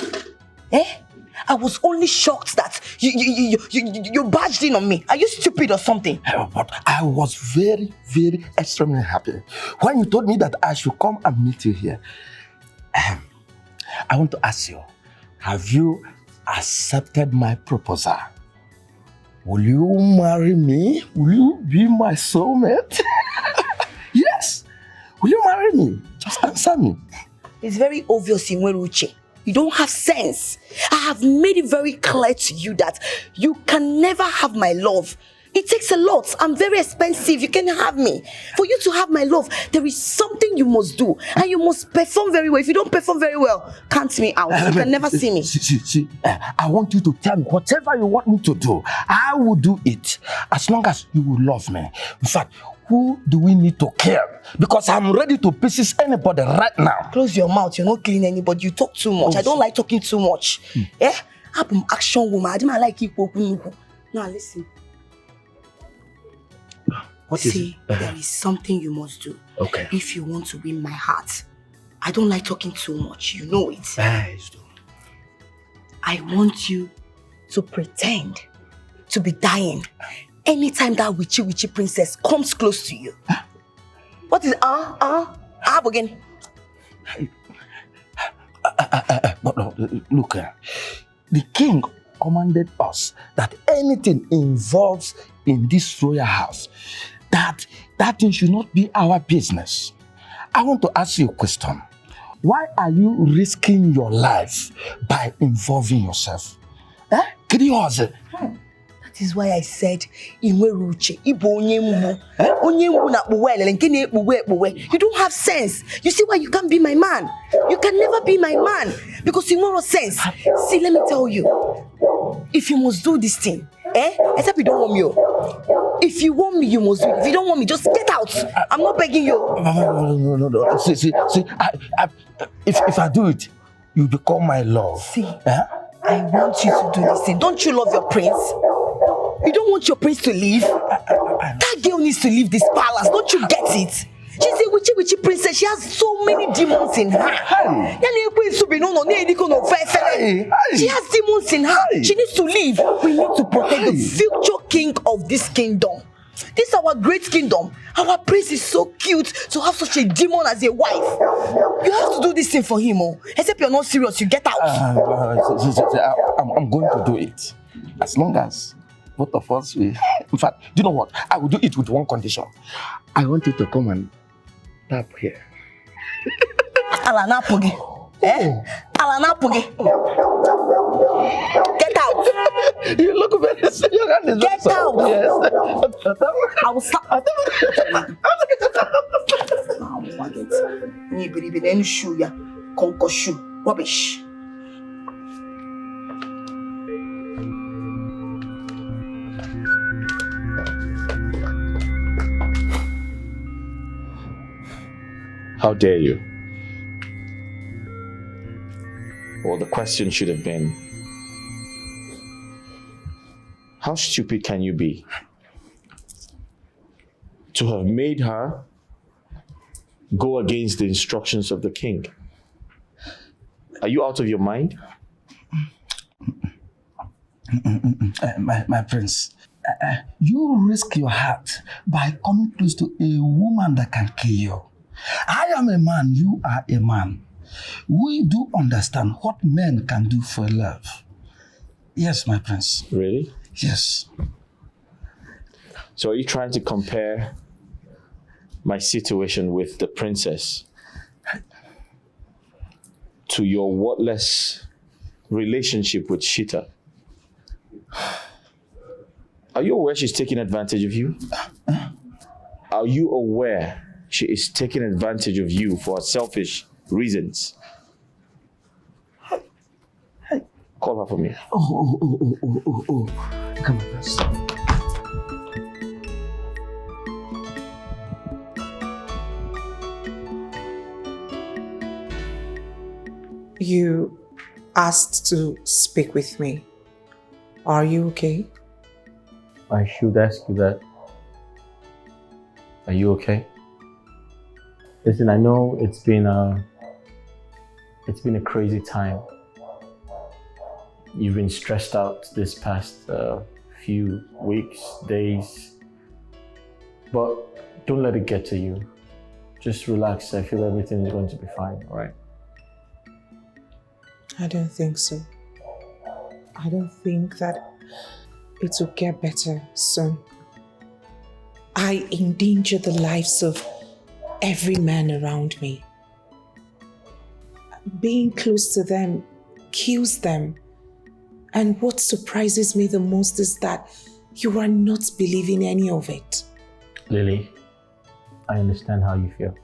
I was only shocked that you barged in on me. Are you stupid or something? But I was very, very extremely happy when you told me that I should come and meet you here. I want to ask you, have you accepted my proposal? Will you marry me? Will you be my soulmate? Yes. Will you marry me? Just answer me. It's very obvious in Uche. You don't have sense. I have made it very clear to you that you can never have my love. It takes a lot. I'm very expensive. You can't have me. For you to have my love, there is something you must do. And you must perform very well. If you don't perform very well, count me out. You can never see me. See, I want you to tell me whatever you want me to do. I will do it as long as you will love me. In fact, who do we need to kill? Because I'm ready to pieces anybody right now. Close your mouth. You're not killing anybody. You talk too much. I don't like talking too much. I'm an action woman. I don't like it. Now listen. What is it? There is something you must do. Okay. If you want to win my heart. I don't like talking too much. You know it. I want you to pretend to be dying anytime that witchy princess comes close to you. What is again? Look, the king commanded us that anything involves in this royal house, that thing should not be our business. I want to ask you a question. Why are you risking your life by involving yourself? That That is why I said, Iweruche, Ibo Onyembu. Onyembu na buwele, lenkene buwe. You don't have sense. You see why you can't be my man? You can never be my man because you have no sense. See, let me tell you. If you must do this thing, except you don't want me. If you want me, you must do it. If you don't want me, just get out. I'm not begging you. No. See. If I do it, you become my love. See, I want you to do this thing. Don't you love your prince? You don't want your prince to leave? That girl needs to leave this palace. Don't you get it? She's a witchy princess. She has so many demons in her. She has demons in her. She needs to leave. We need to protect the future king of this kingdom. This is our great kingdom. Our prince is so cute to have such a demon as a wife. You have to do this thing for him, except you're not serious. You get out. I'm going to do it. As long as both of us will. In fact, do you know what? I will do it with one condition. I want you to come and tap here. Alanapoge. Alanapoge. Get out. You look very serious. Get out. Yes. I will stop. Rubbish. How dare you? Well, the question should have been, how stupid can you be to have made her go against the instructions of the king? Are you out of your mind? My prince, you risk your heart by coming close to a woman that can kill you. I am a man, you are a man. We do understand what men can do for love. Yes, my prince. Really? Yes. So are you trying to compare my situation with the princess to your wordless relationship with Shita? Are you aware she's taking advantage of you? Are you aware she is taking advantage of you for selfish reasons? Call her for me. Oh. Come on, first. You asked to speak with me. Are you okay? I should ask you that. Are you okay? Listen, I know it's been a crazy time. You've been stressed out this past few weeks, days, but don't let it get to you. Just relax. I feel everything is going to be fine, all right? I don't think so. I don't think that it will get better soon. I endanger the lives of every man around me. Being close to them kills them. And what surprises me the most is that you are not believing any of it. Lily, I understand how you feel.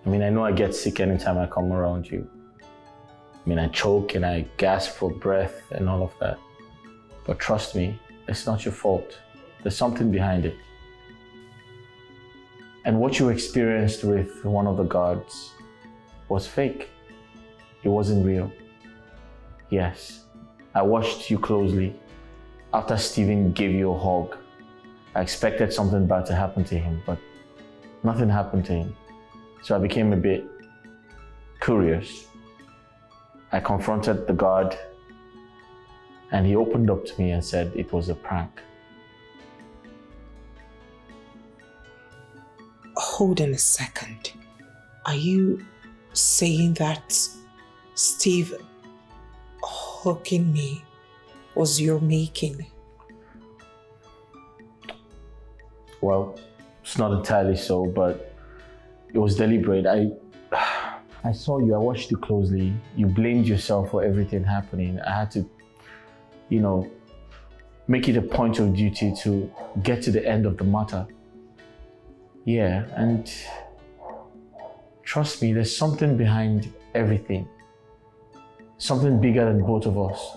I mean, I know I get sick anytime I come around you. I mean, I choke and I gasp for breath and all of that. But trust me, it's not your fault. There's something behind it. And what you experienced with one of the gods was fake. It wasn't real. Yes, I watched you closely. After Stephen gave you a hug, I expected something bad to happen to him, but nothing happened to him. So I became a bit curious. I confronted the god, and he opened up to me and said it was a prank. Hold on a second. Are you saying that Steve hugging me was your making? Well, it's not entirely so, but it was deliberate. I saw you, I watched you closely. You blamed yourself for everything happening. I had to, make it a point of duty to get to the end of the matter. Yeah, and trust me, there's something behind everything. Something bigger than both of us.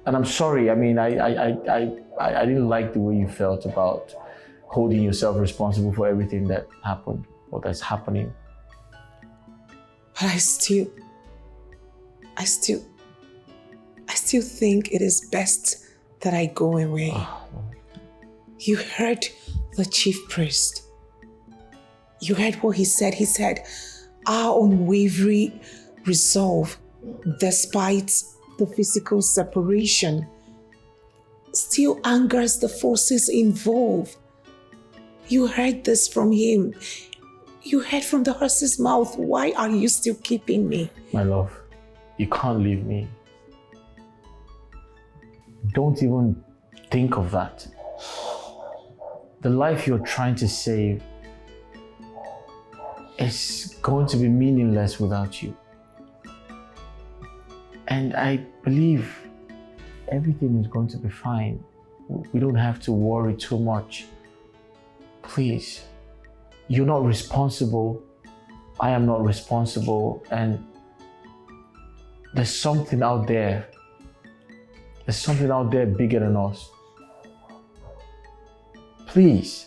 And I'm sorry, I mean, I didn't like the way you felt about holding yourself responsible for everything that happened or that's happening. But I still think it is best that I go away. You heard the chief priest. You heard what he said. He said, our unwavering resolve, despite the physical separation, still angers the forces involved. You heard this from him. You heard from the horse's mouth. Why are you still keeping me? My love, you can't leave me. Don't even think of that. The life you're trying to save is going to be meaningless without you. And I believe everything is going to be fine. We don't have to worry too much. Please, you're not responsible. I am not responsible. And there's something out there. There's something out there bigger than us. Please.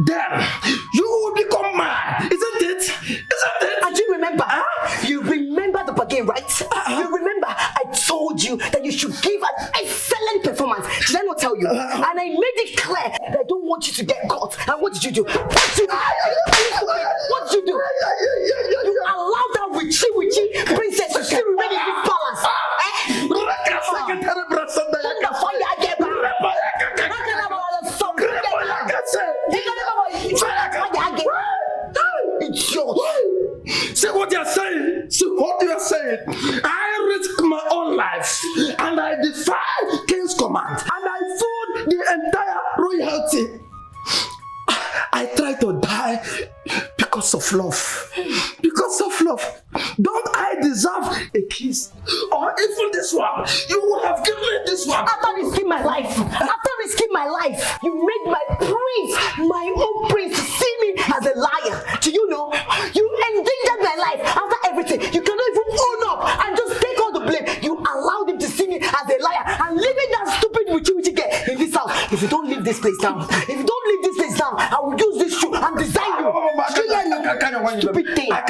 Then you will become mad, isn't it? And you remember? You remember the bargain, right? You remember I told you that you should give an excellent performance. Did I not tell you? And I made it clear that I don't want you to get caught. And what did you do? What did you do? You allowed that witchy princess to still remain in this palace. See what you're saying? See what you're saying? I risk my own life and I defy King's command and I fooled the entire royalty. I try to die because of love. Because of love. Don't I deserve a kiss? Or even this one? You would have given me this one. After risking my life, you made my prince, my own prince, see me as a liar. Do you know? You endangered my life. After everything, you cannot even own up and just take all the blame. You allowed him to see me as a liar and leaving that stupid witchy girl in this house. If you don't leave this place down, I will use this shoe and design you. Stupid thing. I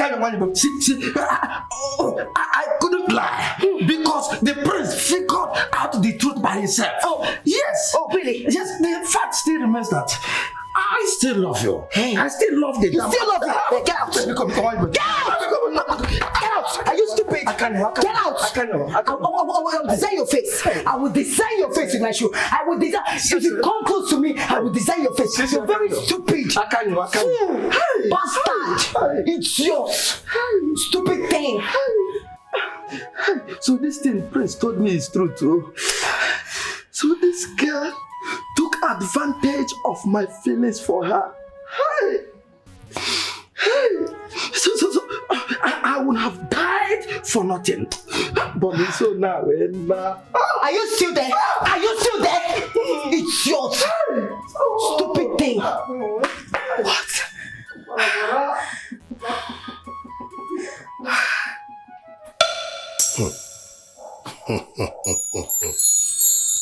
couldn't lie because the prince figured out the truth by himself. Oh, yes. Oh, really? Yes, the fact still remains that I still love you. Hey. I still love the You still love me? Get out! Get out! Get out! Are you stupid? I can't. Get out! I will design your face. I will design your face with my shoe. I will design. If you come close to me, I will design your face. You're very stupid. I can't. Fool! Bastard! It's yours. Stupid thing. So this thing Prince told me is true too. So this girl took advantage of my feelings for her. So I would have died for nothing. But so now, are you still there? Are you still there? It's yours. Stupid thing. What?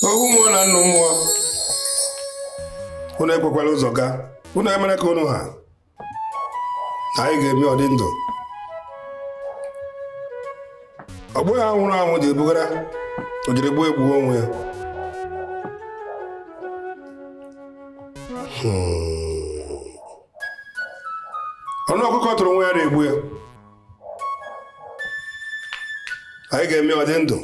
Ohu mmụọ na nnụ mmụọ. Unu ekwekwala ụzọ gaa. Unu emere ka unu ha. Anyị ga-ebi ọdị ndụ. Ọ bụghị anwụrụ anwụ ji ebugara. O jiri gbuo egbuo onwe ya. Ọnụ ọkụkọ tụrụ nwa ya na-egbu ya. Anyị ga-eme ọdị ndụ.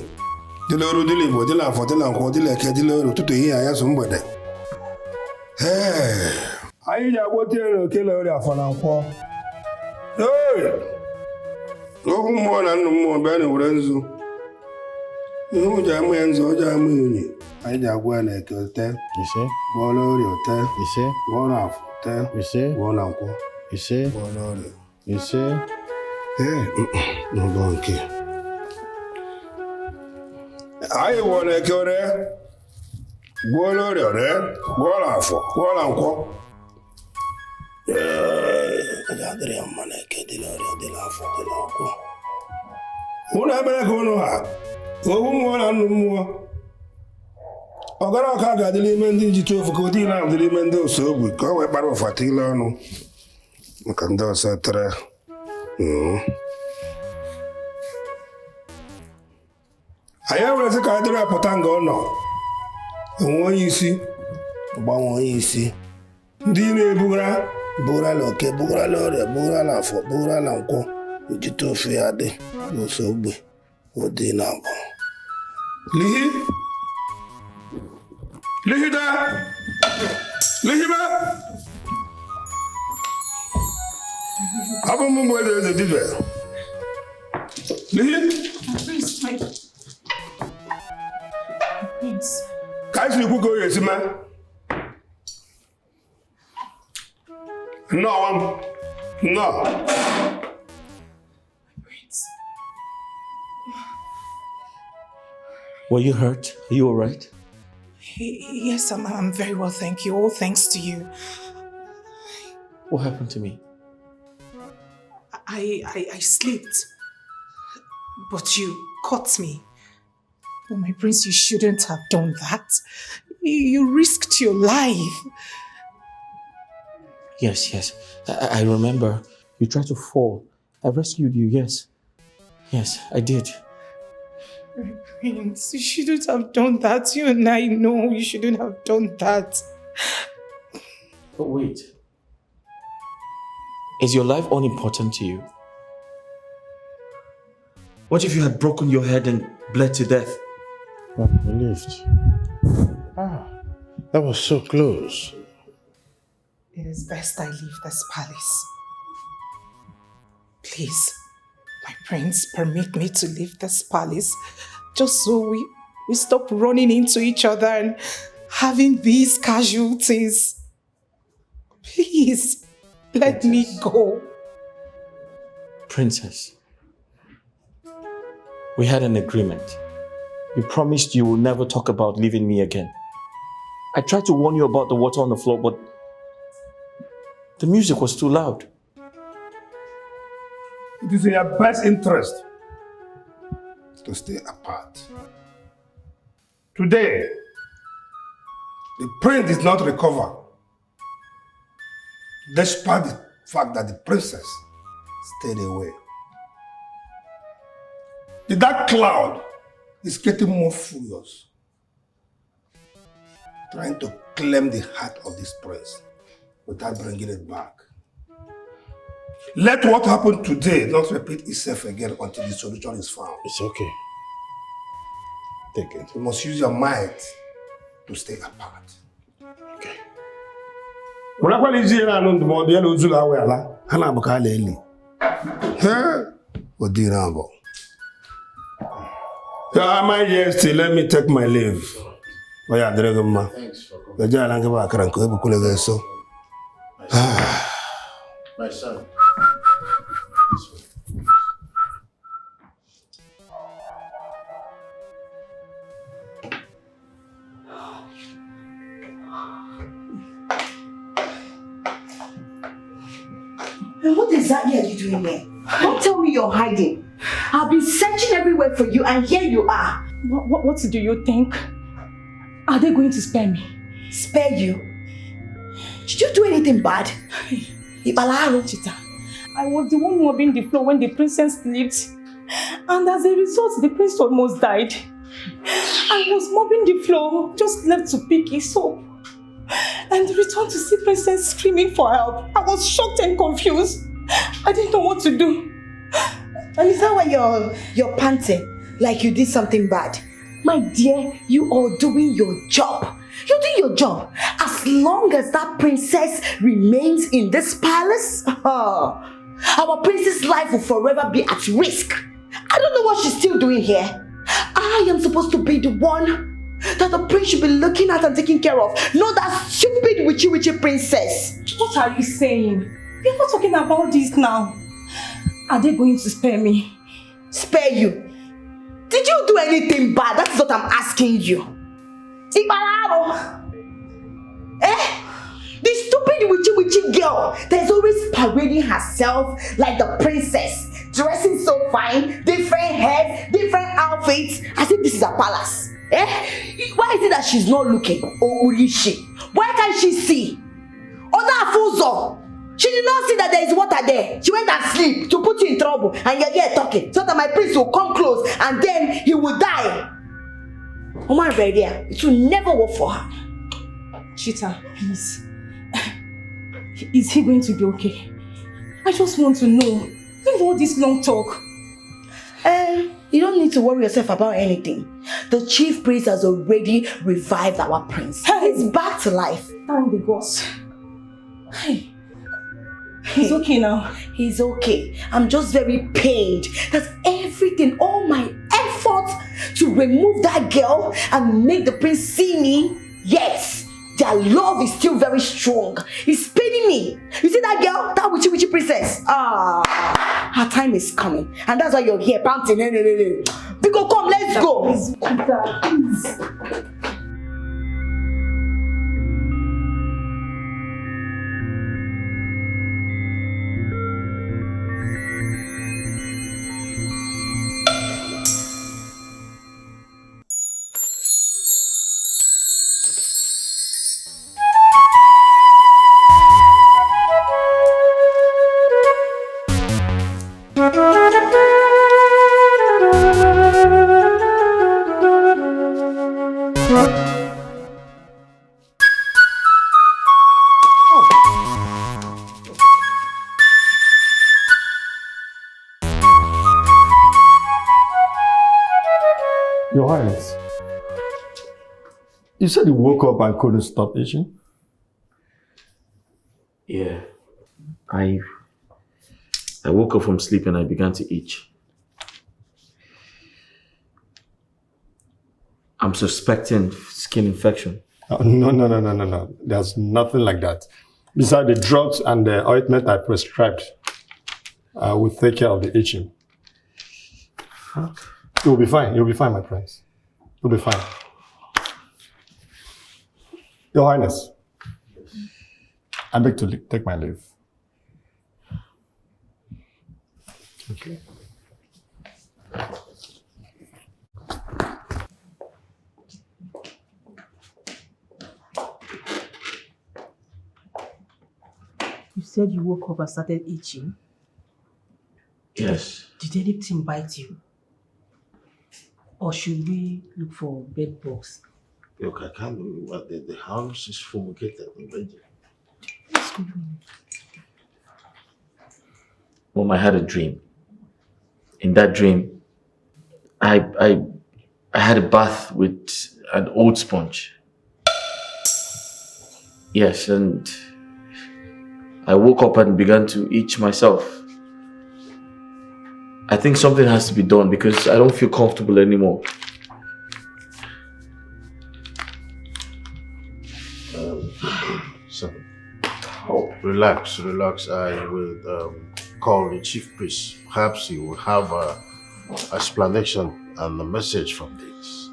Dịla oru, dịla Igbo, dịla Afọ, dịla Nkwọ, dịla Eke, dịla oru, ụtụtụ ehihie anyasụ mgbede. Anyị ji agwọ tiere okele ori Afọ na Nkwọ. Ohu mmụọ na nnụ mmụọ bịa na were nzu. Ihe ụjọ amụ ya nzu, ọjọọ amụ ya unyi. Anyị ji agwọ ya na Eke ote. Gwọọ na Orie ote. Gwọọ na Afọ ote. Gwọọ na Nkwọ. Gwọọ na Orie. N'ụlọ nke. Anyị gwọọ na Eke ore. Gwọọ na Orie ore. Gwọọ na Afọ. Gwọọ na Nkwọ. Adịrị ya mma na Eke, dịla Orie, dịla Afọ, dịla Nkwọ. Unu ebere ka unu ha. Ohu mmụọ na nnụ mmụọ. Ọgara ọka ga-adịla ime ndị ji ofu ka ụdị na-adịla ime ndị ose ogbi ka o wee kpara ụfata ile ọnụ maka ndị ọsọ tere. Anyị ewerezi ka anyị dịrị apụta nga ọ nọ. Onwe onye isi, gbanwe onye isi. Ndị na-ebugara bugara Oke, bugara Orie, bugara Afọ, bugara Nkwọ. Ujite ofe ya dị n'ose ogbi ụdị na abụ. Lihi! Lihida! Lihiba! Abụ m mgbe eze dibịa. Lihi! Ka anyị si ikwu ka o yi esi mee. Nnọọ m. Nnọọ. Were you hurt? Are you all right? Yes, I'm very well, thank you. All thanks to you. What happened to me? I slipped, but you caught me. Oh, my prince, you shouldn't have done that. You risked your life. Yes. I remember. You tried to fall. I rescued you, yes. Yes, I did. My prince, you shouldn't have done that. You and I know you shouldn't have done that. But wait. Is your life unimportant to you? What if you had broken your head and bled to death? I'm relieved. That was so close. It is best I leave this palace. Please, my prince, permit me to leave this palace just so we stop running into each other and having these casualties. Please, let me go. Princess, we had an agreement. You promised you will never talk about leaving me again. I tried to warn you about the water on the floor, but the music was too loud. It is in your best interest to stay apart. Today, the prince did not recover, despite the fact that the princess stayed away. The dark cloud is getting more furious, trying to claim the heart of this prince without bringing it back. Let what happened today not repeat itself again until the solution is found. It's okay. Take it. You must use your mind to stay apart. Okay. When I is here, I know the more the yellow Zula well. Hana Bakali. What do you know? My yesterday, let me take my leave. Oh, yeah, Dragoma. Thanks for coming. The Jalan Gaba so. My son. What exactly are you doing here? Don't tell me you're hiding. I've been searching everywhere for you and here you are. What do you think? Are they going to spare me? Spare you? Did you do anything bad? Chita, I was the one mopping the floor when the princess slept. And as a result, the prince almost died. I was mopping the floor, just left to pick his soap. And returned to see princess screaming for help. I was shocked and confused. I didn't know what to do. And is that why you're panting? Like you did something bad? My dear, you are doing your job. You're doing your job. As long as that princess remains in this palace, our princess' life will forever be at risk. I don't know what she's still doing here. I am supposed to be the one that the prince should be looking at and taking care of. Not that stupid witchy princess. What are you saying? We're not talking about this now. Are they going to spare me? Spare you? Did you do anything bad? That's what I'm asking you. The stupid witchy girl that's always parading herself like the princess, dressing so fine, different hair, different outfits, as if this is a palace. Why is it that she's not looking? Or is she? Why can't she see? Other Afuzo, she did not see that there is water there. She went and sleep to put you in trouble, and you're here talking so that my prince will come close and then he will die. Oma Redia, it will never work for her. Chita, please. Is he going to be okay? I just want to know. Leave all this long talk. You don't need to worry yourself about anything. The chief priest has already revived our prince. He's back to life. Thank the gods. He's okay now. He's okay. I'm just very pained that everything, all my effort to remove that girl and make the prince see me, yes, their love is still very strong. It's paining me. You see that girl, that witchy princess? Her time is coming. And that's why you're here panting. Biko, come, let's go. Please. Your Highness, you said you woke up and couldn't stop itching? Yeah. I woke up from sleep and I began to itch. I'm suspecting skin infection. No. There's nothing like that. Besides the drugs and the ointment I prescribed, will take care of the itching. Fuck. You'll be fine. You'll be fine, my prince. You'll be fine. Your Highness, I beg to take my leave. Okay. You said you woke up and started itching? Yes. Did anything bite you? Or should we look for bed bugs? Look, I can't believe what the house is fumigated already. What's going on? Mom, I had a dream. In that dream, I had a bath with an old sponge. Yes, and I woke up and began to itch myself. I think something has to be done because I don't feel comfortable anymore. So, relax. I will call the chief priest. Perhaps he will have an explanation and a message from this.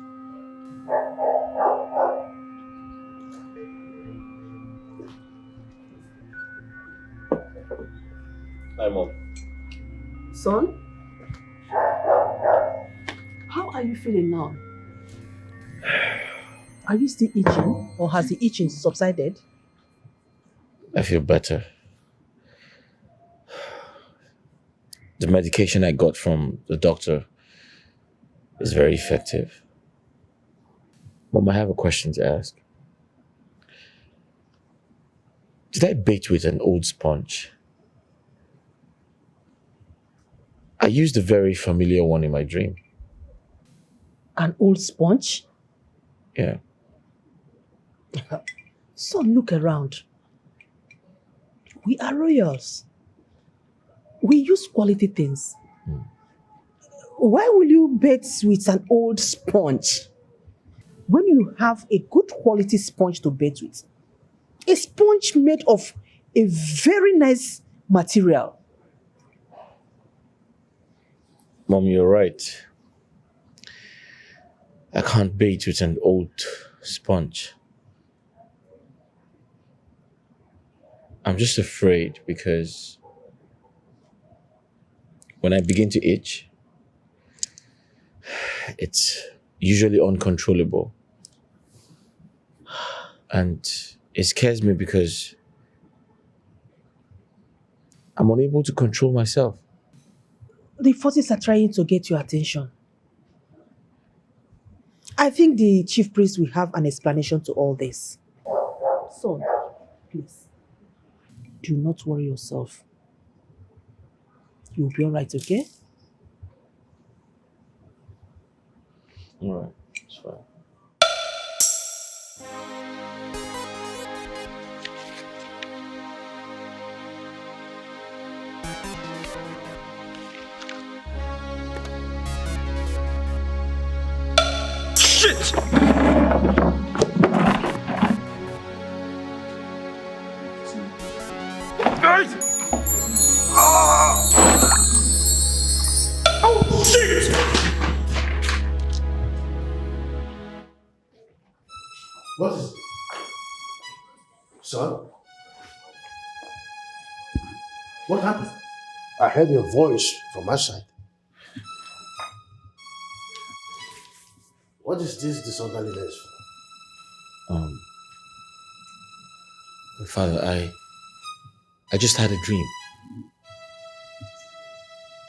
Hi, Mom. Son? are you feeling now? Are you still itching, or has the itching subsided? I feel better. The medication I got from the doctor is very effective. Mom, I have a question to ask. Did I bait with an old sponge? I used a very familiar one in my dream. An old sponge? Yeah. Son, look around. We are royals. We use quality things. Why will you bait with an old sponge when you have a good quality sponge to bait with? A sponge made of a very nice material. Mom, you're right. I can't bait with an old sponge. I'm just afraid because when I begin to itch, it's usually uncontrollable. And it scares me because I'm unable to control myself. The forces are trying to get your attention. I think the chief priest will have an explanation to all this. Son, please, do not worry yourself. You'll be all right, okay? All right, it's fine. Shit! Guys! Oh, shit! What is it? Son? What happened? I heard your voice from outside. What is this disorderliness for? Father, I just had a dream.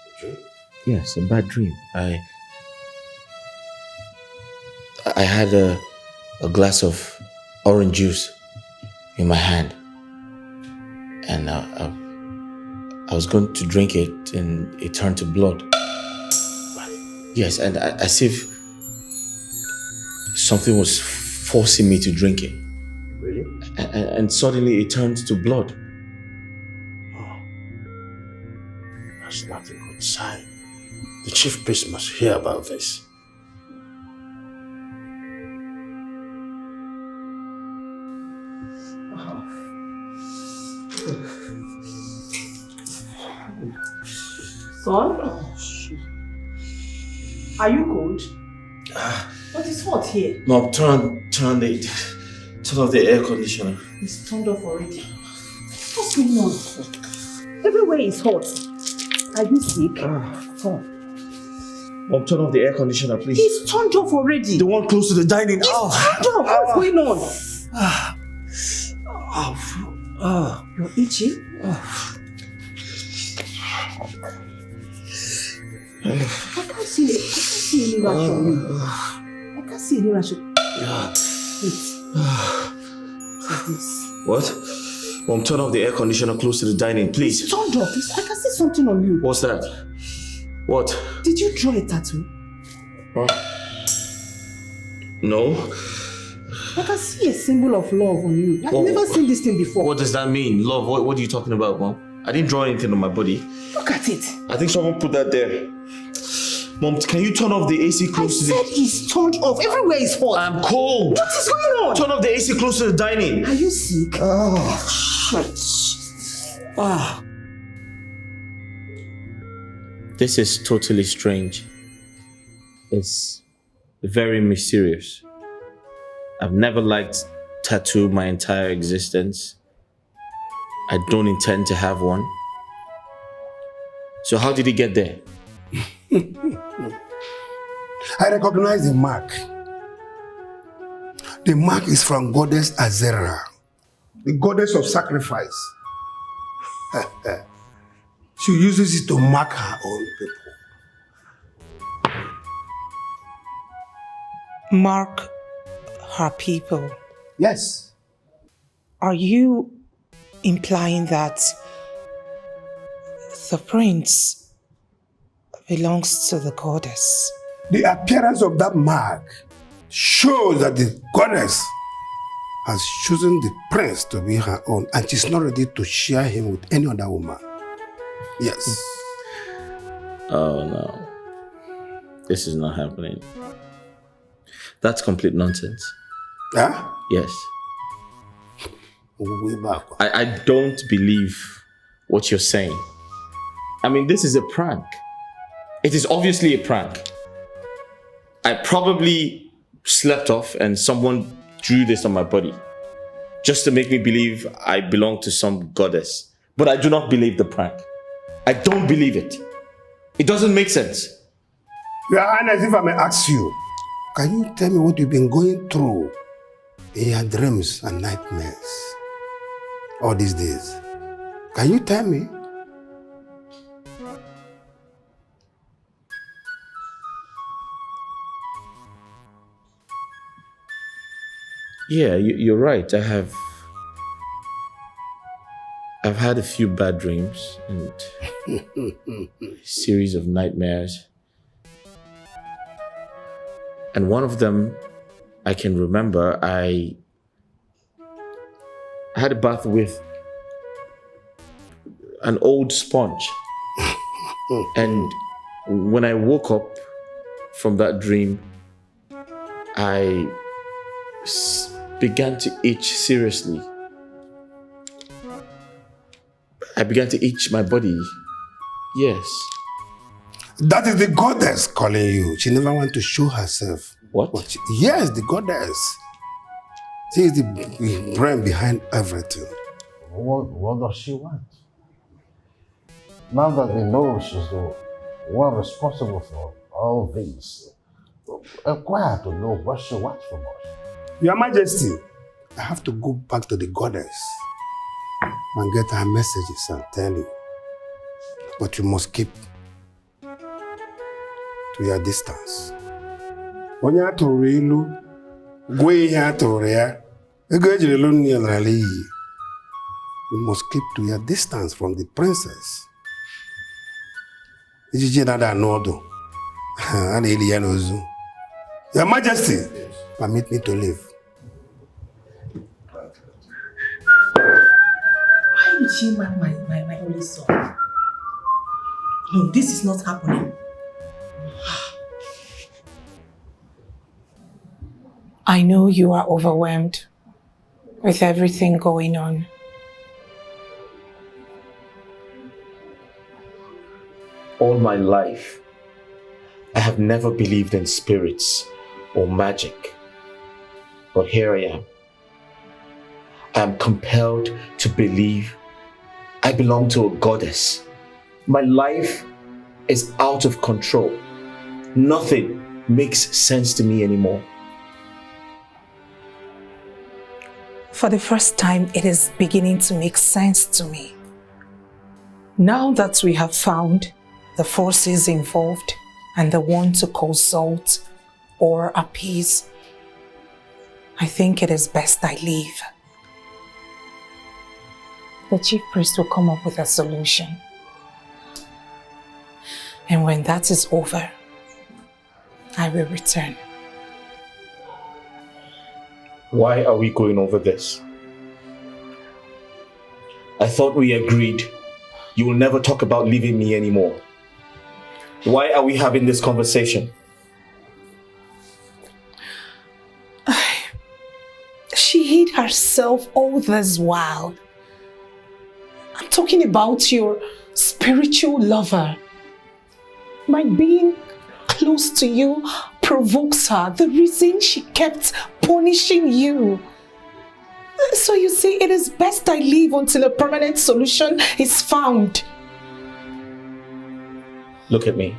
A dream? Yes, a bad dream. I had a glass of orange juice in my hand, and I was going to drink it, and it turned to blood. Yes, and as if something was forcing me to drink it. Really? And suddenly it turned to blood. Oh, that's not a good sign. The chief priest must hear about this. Son? Are you cold? But it's hot here. Mom, turn off the air conditioner. It's turned off already. What's going on? Everywhere is hot. Are you sick? Son. Mom, turn off the air conditioner, please. It's turned off already. The one close to the dining. It's turned off. What's going on? You're itchy? I can't see any rash on you. I can't see any rash on you. Wait. What's this? What? Mom, turn off the air conditioner close to the dining, please. It's turned off. I can see something on you. What's that? What? Did you draw a tattoo? No. I can see a symbol of love on you. I've never seen this thing before. What does that mean? Love? What are you talking about, Mom? I didn't draw anything on my body. Look at it. I think someone put that there. Mom, can you turn off the AC close to the... I said it's turned off. Everywhere is hot. I'm cold. What is going on? Turn off the AC close to the dining. Are you sick? This is totally strange. It's very mysterious. I've never liked tattoo my entire existence. I don't intend to have one. So how did he get there? I recognize the mark. The mark is from goddess Azera, the goddess of sacrifice. She uses it to mark her own people. Mark her people? Yes. Are you implying that the prince belongs to the goddess? The appearance of that mark shows that the goddess has chosen the prince to be her own, and she's not ready to share him with any other woman. Yes. Oh no. This is not happening. That's complete nonsense. Huh? Yes. I don't believe what you're saying. I mean, this is a prank. It is obviously a prank. I probably slept off and someone drew this on my body just to make me believe I belong to some goddess. But I do not believe the prank. I don't believe it. It doesn't make sense. Your Highness, if I may ask you, can you tell me what you've been going through in your dreams and nightmares all these days? Can you tell me? Yeah, you're right. I've had a few bad dreams and a series of nightmares. And one of them, I can remember, I had a bath with an old sponge. And when I woke up from that dream, I began to itch seriously. I began to itch my body. Yes. That is the goddess calling you. She never wants to show herself. What? Yes, the goddess. She is the brain behind everything. What does she want? Now that we know she's the one responsible for all this, inquire to know what she wants from us. Your Majesty, I have to go back to the goddess and get her messages and tell you. But you must keep to your distance. Onye atụrụ ilu, gwa ihe atụrụ ya, ego ejiri ilu nne n'ala iyi. You must keep to your distance from the princess. Ijiji nada n'ọdụ, a na-eli ya n'ozu. Your Majesty, permit me to leave. Why did she mark my only son? No, this is not happening. I know you are overwhelmed with everything going on. All my life, I have never believed in spirits or magic. But here I am. I am compelled to believe I belong to a goddess. My life is out of control. Nothing makes sense to me anymore. For the first time, it is beginning to make sense to me. Now that we have found the forces involved and the one to consult or appease, I think it is best I leave. The chief priest will come up with a solution. And when that is over, I will return. Why are we going over this? I thought we agreed you will never talk about leaving me anymore. Why are we having this conversation? She hid herself all this while. I'm talking about your spiritual lover. My being close to you provokes her. The reason she kept punishing you. So you see, it is best I leave until a permanent solution is found. Look at me.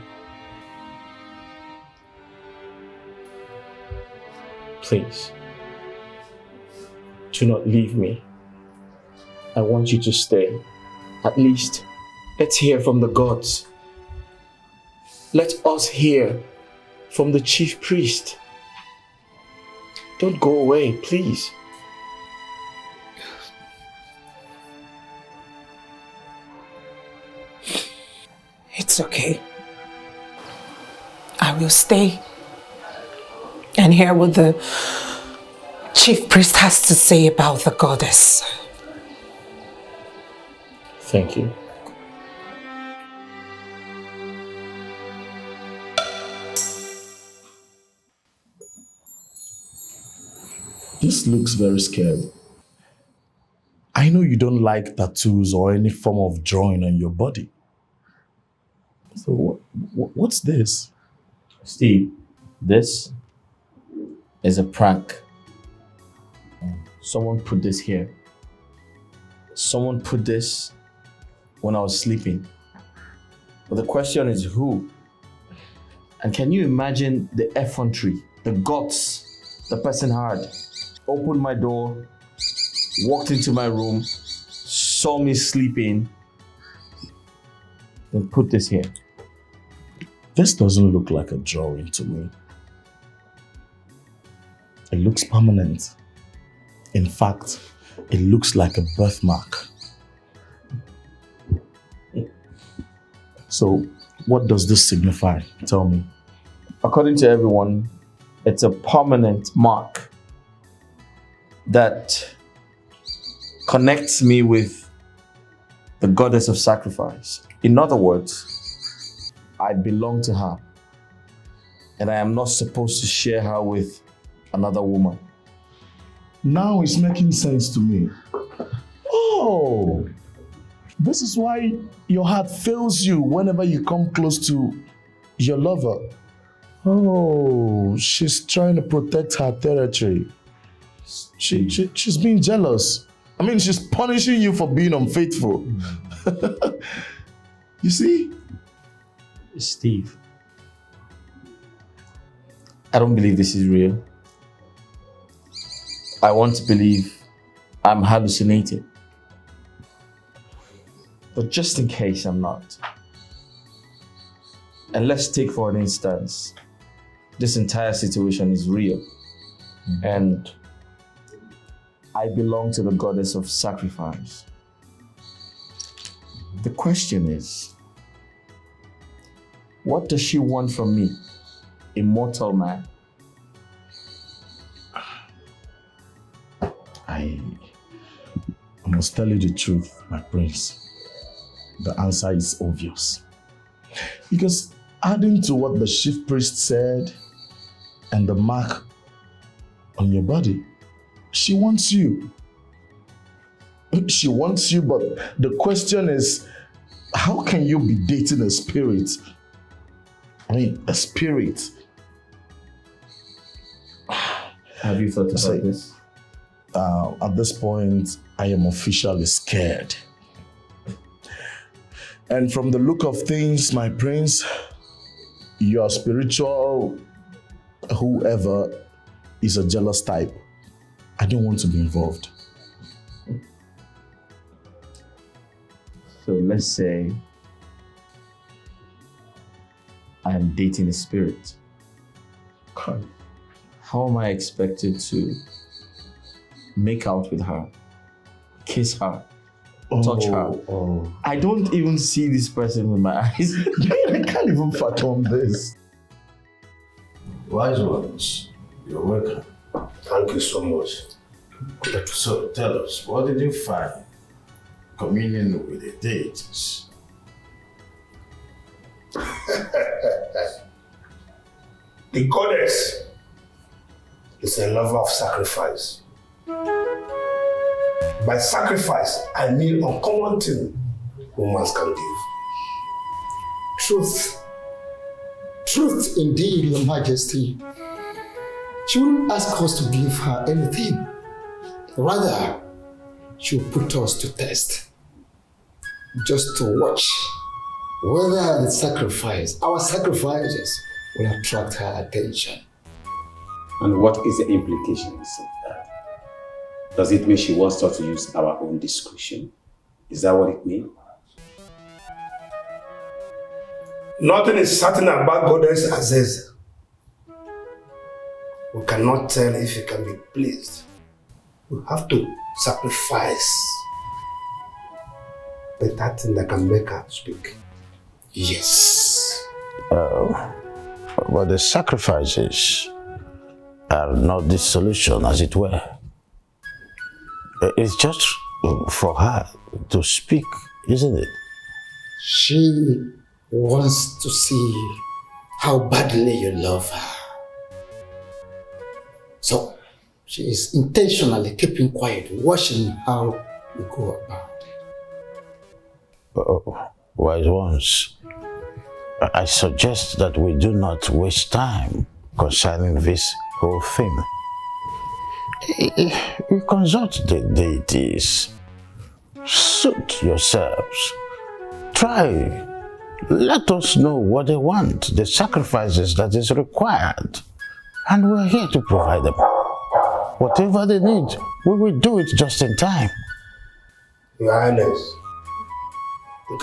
Please, do not leave me. I want you to stay. At least, let's hear from the gods. Let us hear from the chief priest. Don't go away, please. It's okay. I will stay and hear what the chief priest has to say about the goddess. Thank you. This looks very scary. I know you don't like tattoos or any form of drawing on your body. So what's this? Steve, this is a prank. Someone put this here. Someone put this when I was sleeping. But the question is who? And can you imagine the effrontery, the guts the person had? Opened my door, walked into my room, saw me sleeping, then put this here. This doesn't look like a drawing to me. It looks permanent. In fact, it looks like a birthmark. So, what does this signify? Tell me. According to everyone, it's a permanent mark that connects me with the goddess of sacrifice. In other words, I belong to her, and I am not supposed to share her with another woman. Now it's making sense to me. Oh, this is why your heart fails you whenever you come close to your lover. Oh, she's trying to protect her territory. She's being jealous. I mean, she's punishing you for being unfaithful. You see? Steve, I don't believe this is real. I want to believe I'm hallucinating. But just in case I'm not, and let's take for an instance, this entire situation is real, and I belong to the goddess of sacrifice. The question is, what does she want from me, a mortal man? I must tell you the truth, my prince. The answer is obvious. Because adding to what the chief priest said and the mark on your body, she wants you. She wants you, but the question is, how can you be dating a spirit? I mean, a spirit. Have you thought about this? At this point, I am officially scared. And from the look of things, my prince, your spiritual whoever is a jealous type. I don't want to be involved. So let's say I am dating a spirit. How am I expected to make out with her, kiss her, touch her? I don't even see this person with my eyes. I can't even fathom this. Wise ones, you're welcome. Thank you so much. So tell us, what did you find communion with the deities? The goddess is a lover of sacrifice. By sacrifice, I mean uncommon thing humans can give. Truth. Truth indeed, Your Majesty. She wouldn't ask us to give her anything. Rather, she will put us to test. Just to watch whether the sacrifice, our sacrifices, will attract her attention. And what is the implications of that? Does it mean she wants us to use our own discretion? Is that what it means? Nothing is certain about Goddess Aziz. We cannot tell if he can be pleased. We have to sacrifice that thing that can make her speak. Yes. But the sacrifices are not the solution, as it were. It's just for her to speak, isn't it? She wants to see how badly you love her. So she is intentionally keeping quiet, watching how you go about it. Wise ones, I suggest that we do not waste time concerning this whole thing. We consult the deities. Suit yourselves. Try. Let us know what they want, the sacrifices that is required. And we're here to provide them. Whatever they need, we will do it just in time. Your Highness. We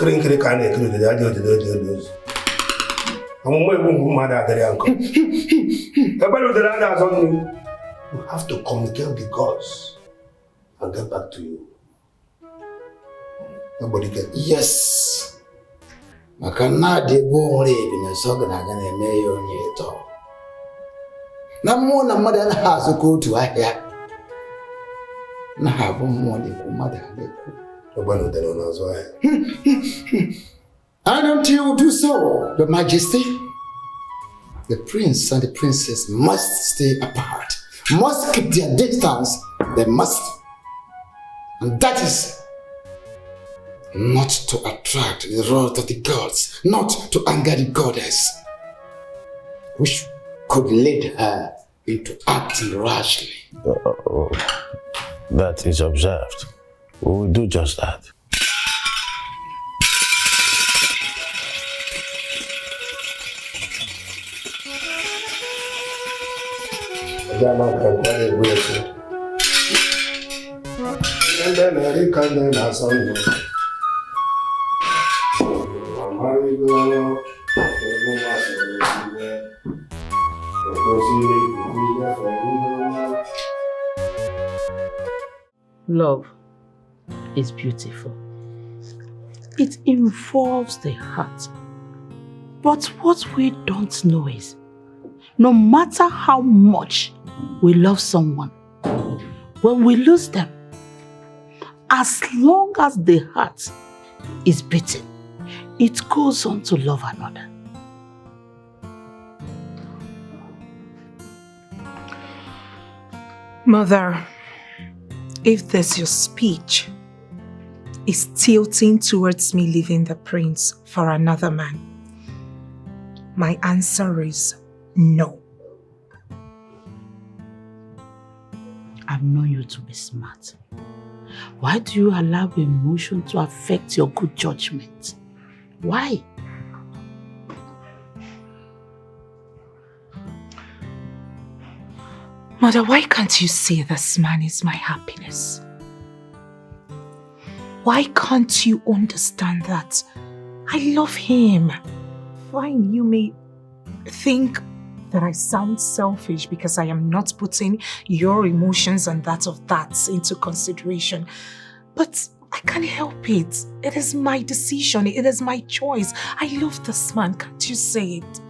have to communicate with the gods and get back to you. Nobody can. Yes. Makana de bo rebi na soga na ga na eme ya onye to. Na mmụọ na mmadụ anaghị azụkọ otu ahịa. Na ha bụ mmụọ na-ekwu mmadụ na-ekwu. And until you do so, Your Majesty, the prince and the princess must stay apart, must keep their distance, they must. And that is not to attract the wrath of the gods, not to anger the goddess, which could lead her into acting rashly. That is observed. We will do just that. Love is beautiful. It involves the heart. But what we don't know is, no matter how much we love someone, when we lose them, as long as the heart is beating, it goes on to love another. Mother, if this your speech is tilting towards me leaving the prince for another man, my answer is no. I've known you to be smart. Why do you allow emotion to affect your good judgment? Why? Mother, why can't you see this man is my happiness? Why can't you understand that I love him? Fine, you may think that I sound selfish because I am not putting your emotions and that of that into consideration. But I can't help it. It is my decision. It is my choice. I love this man. Can't you say it?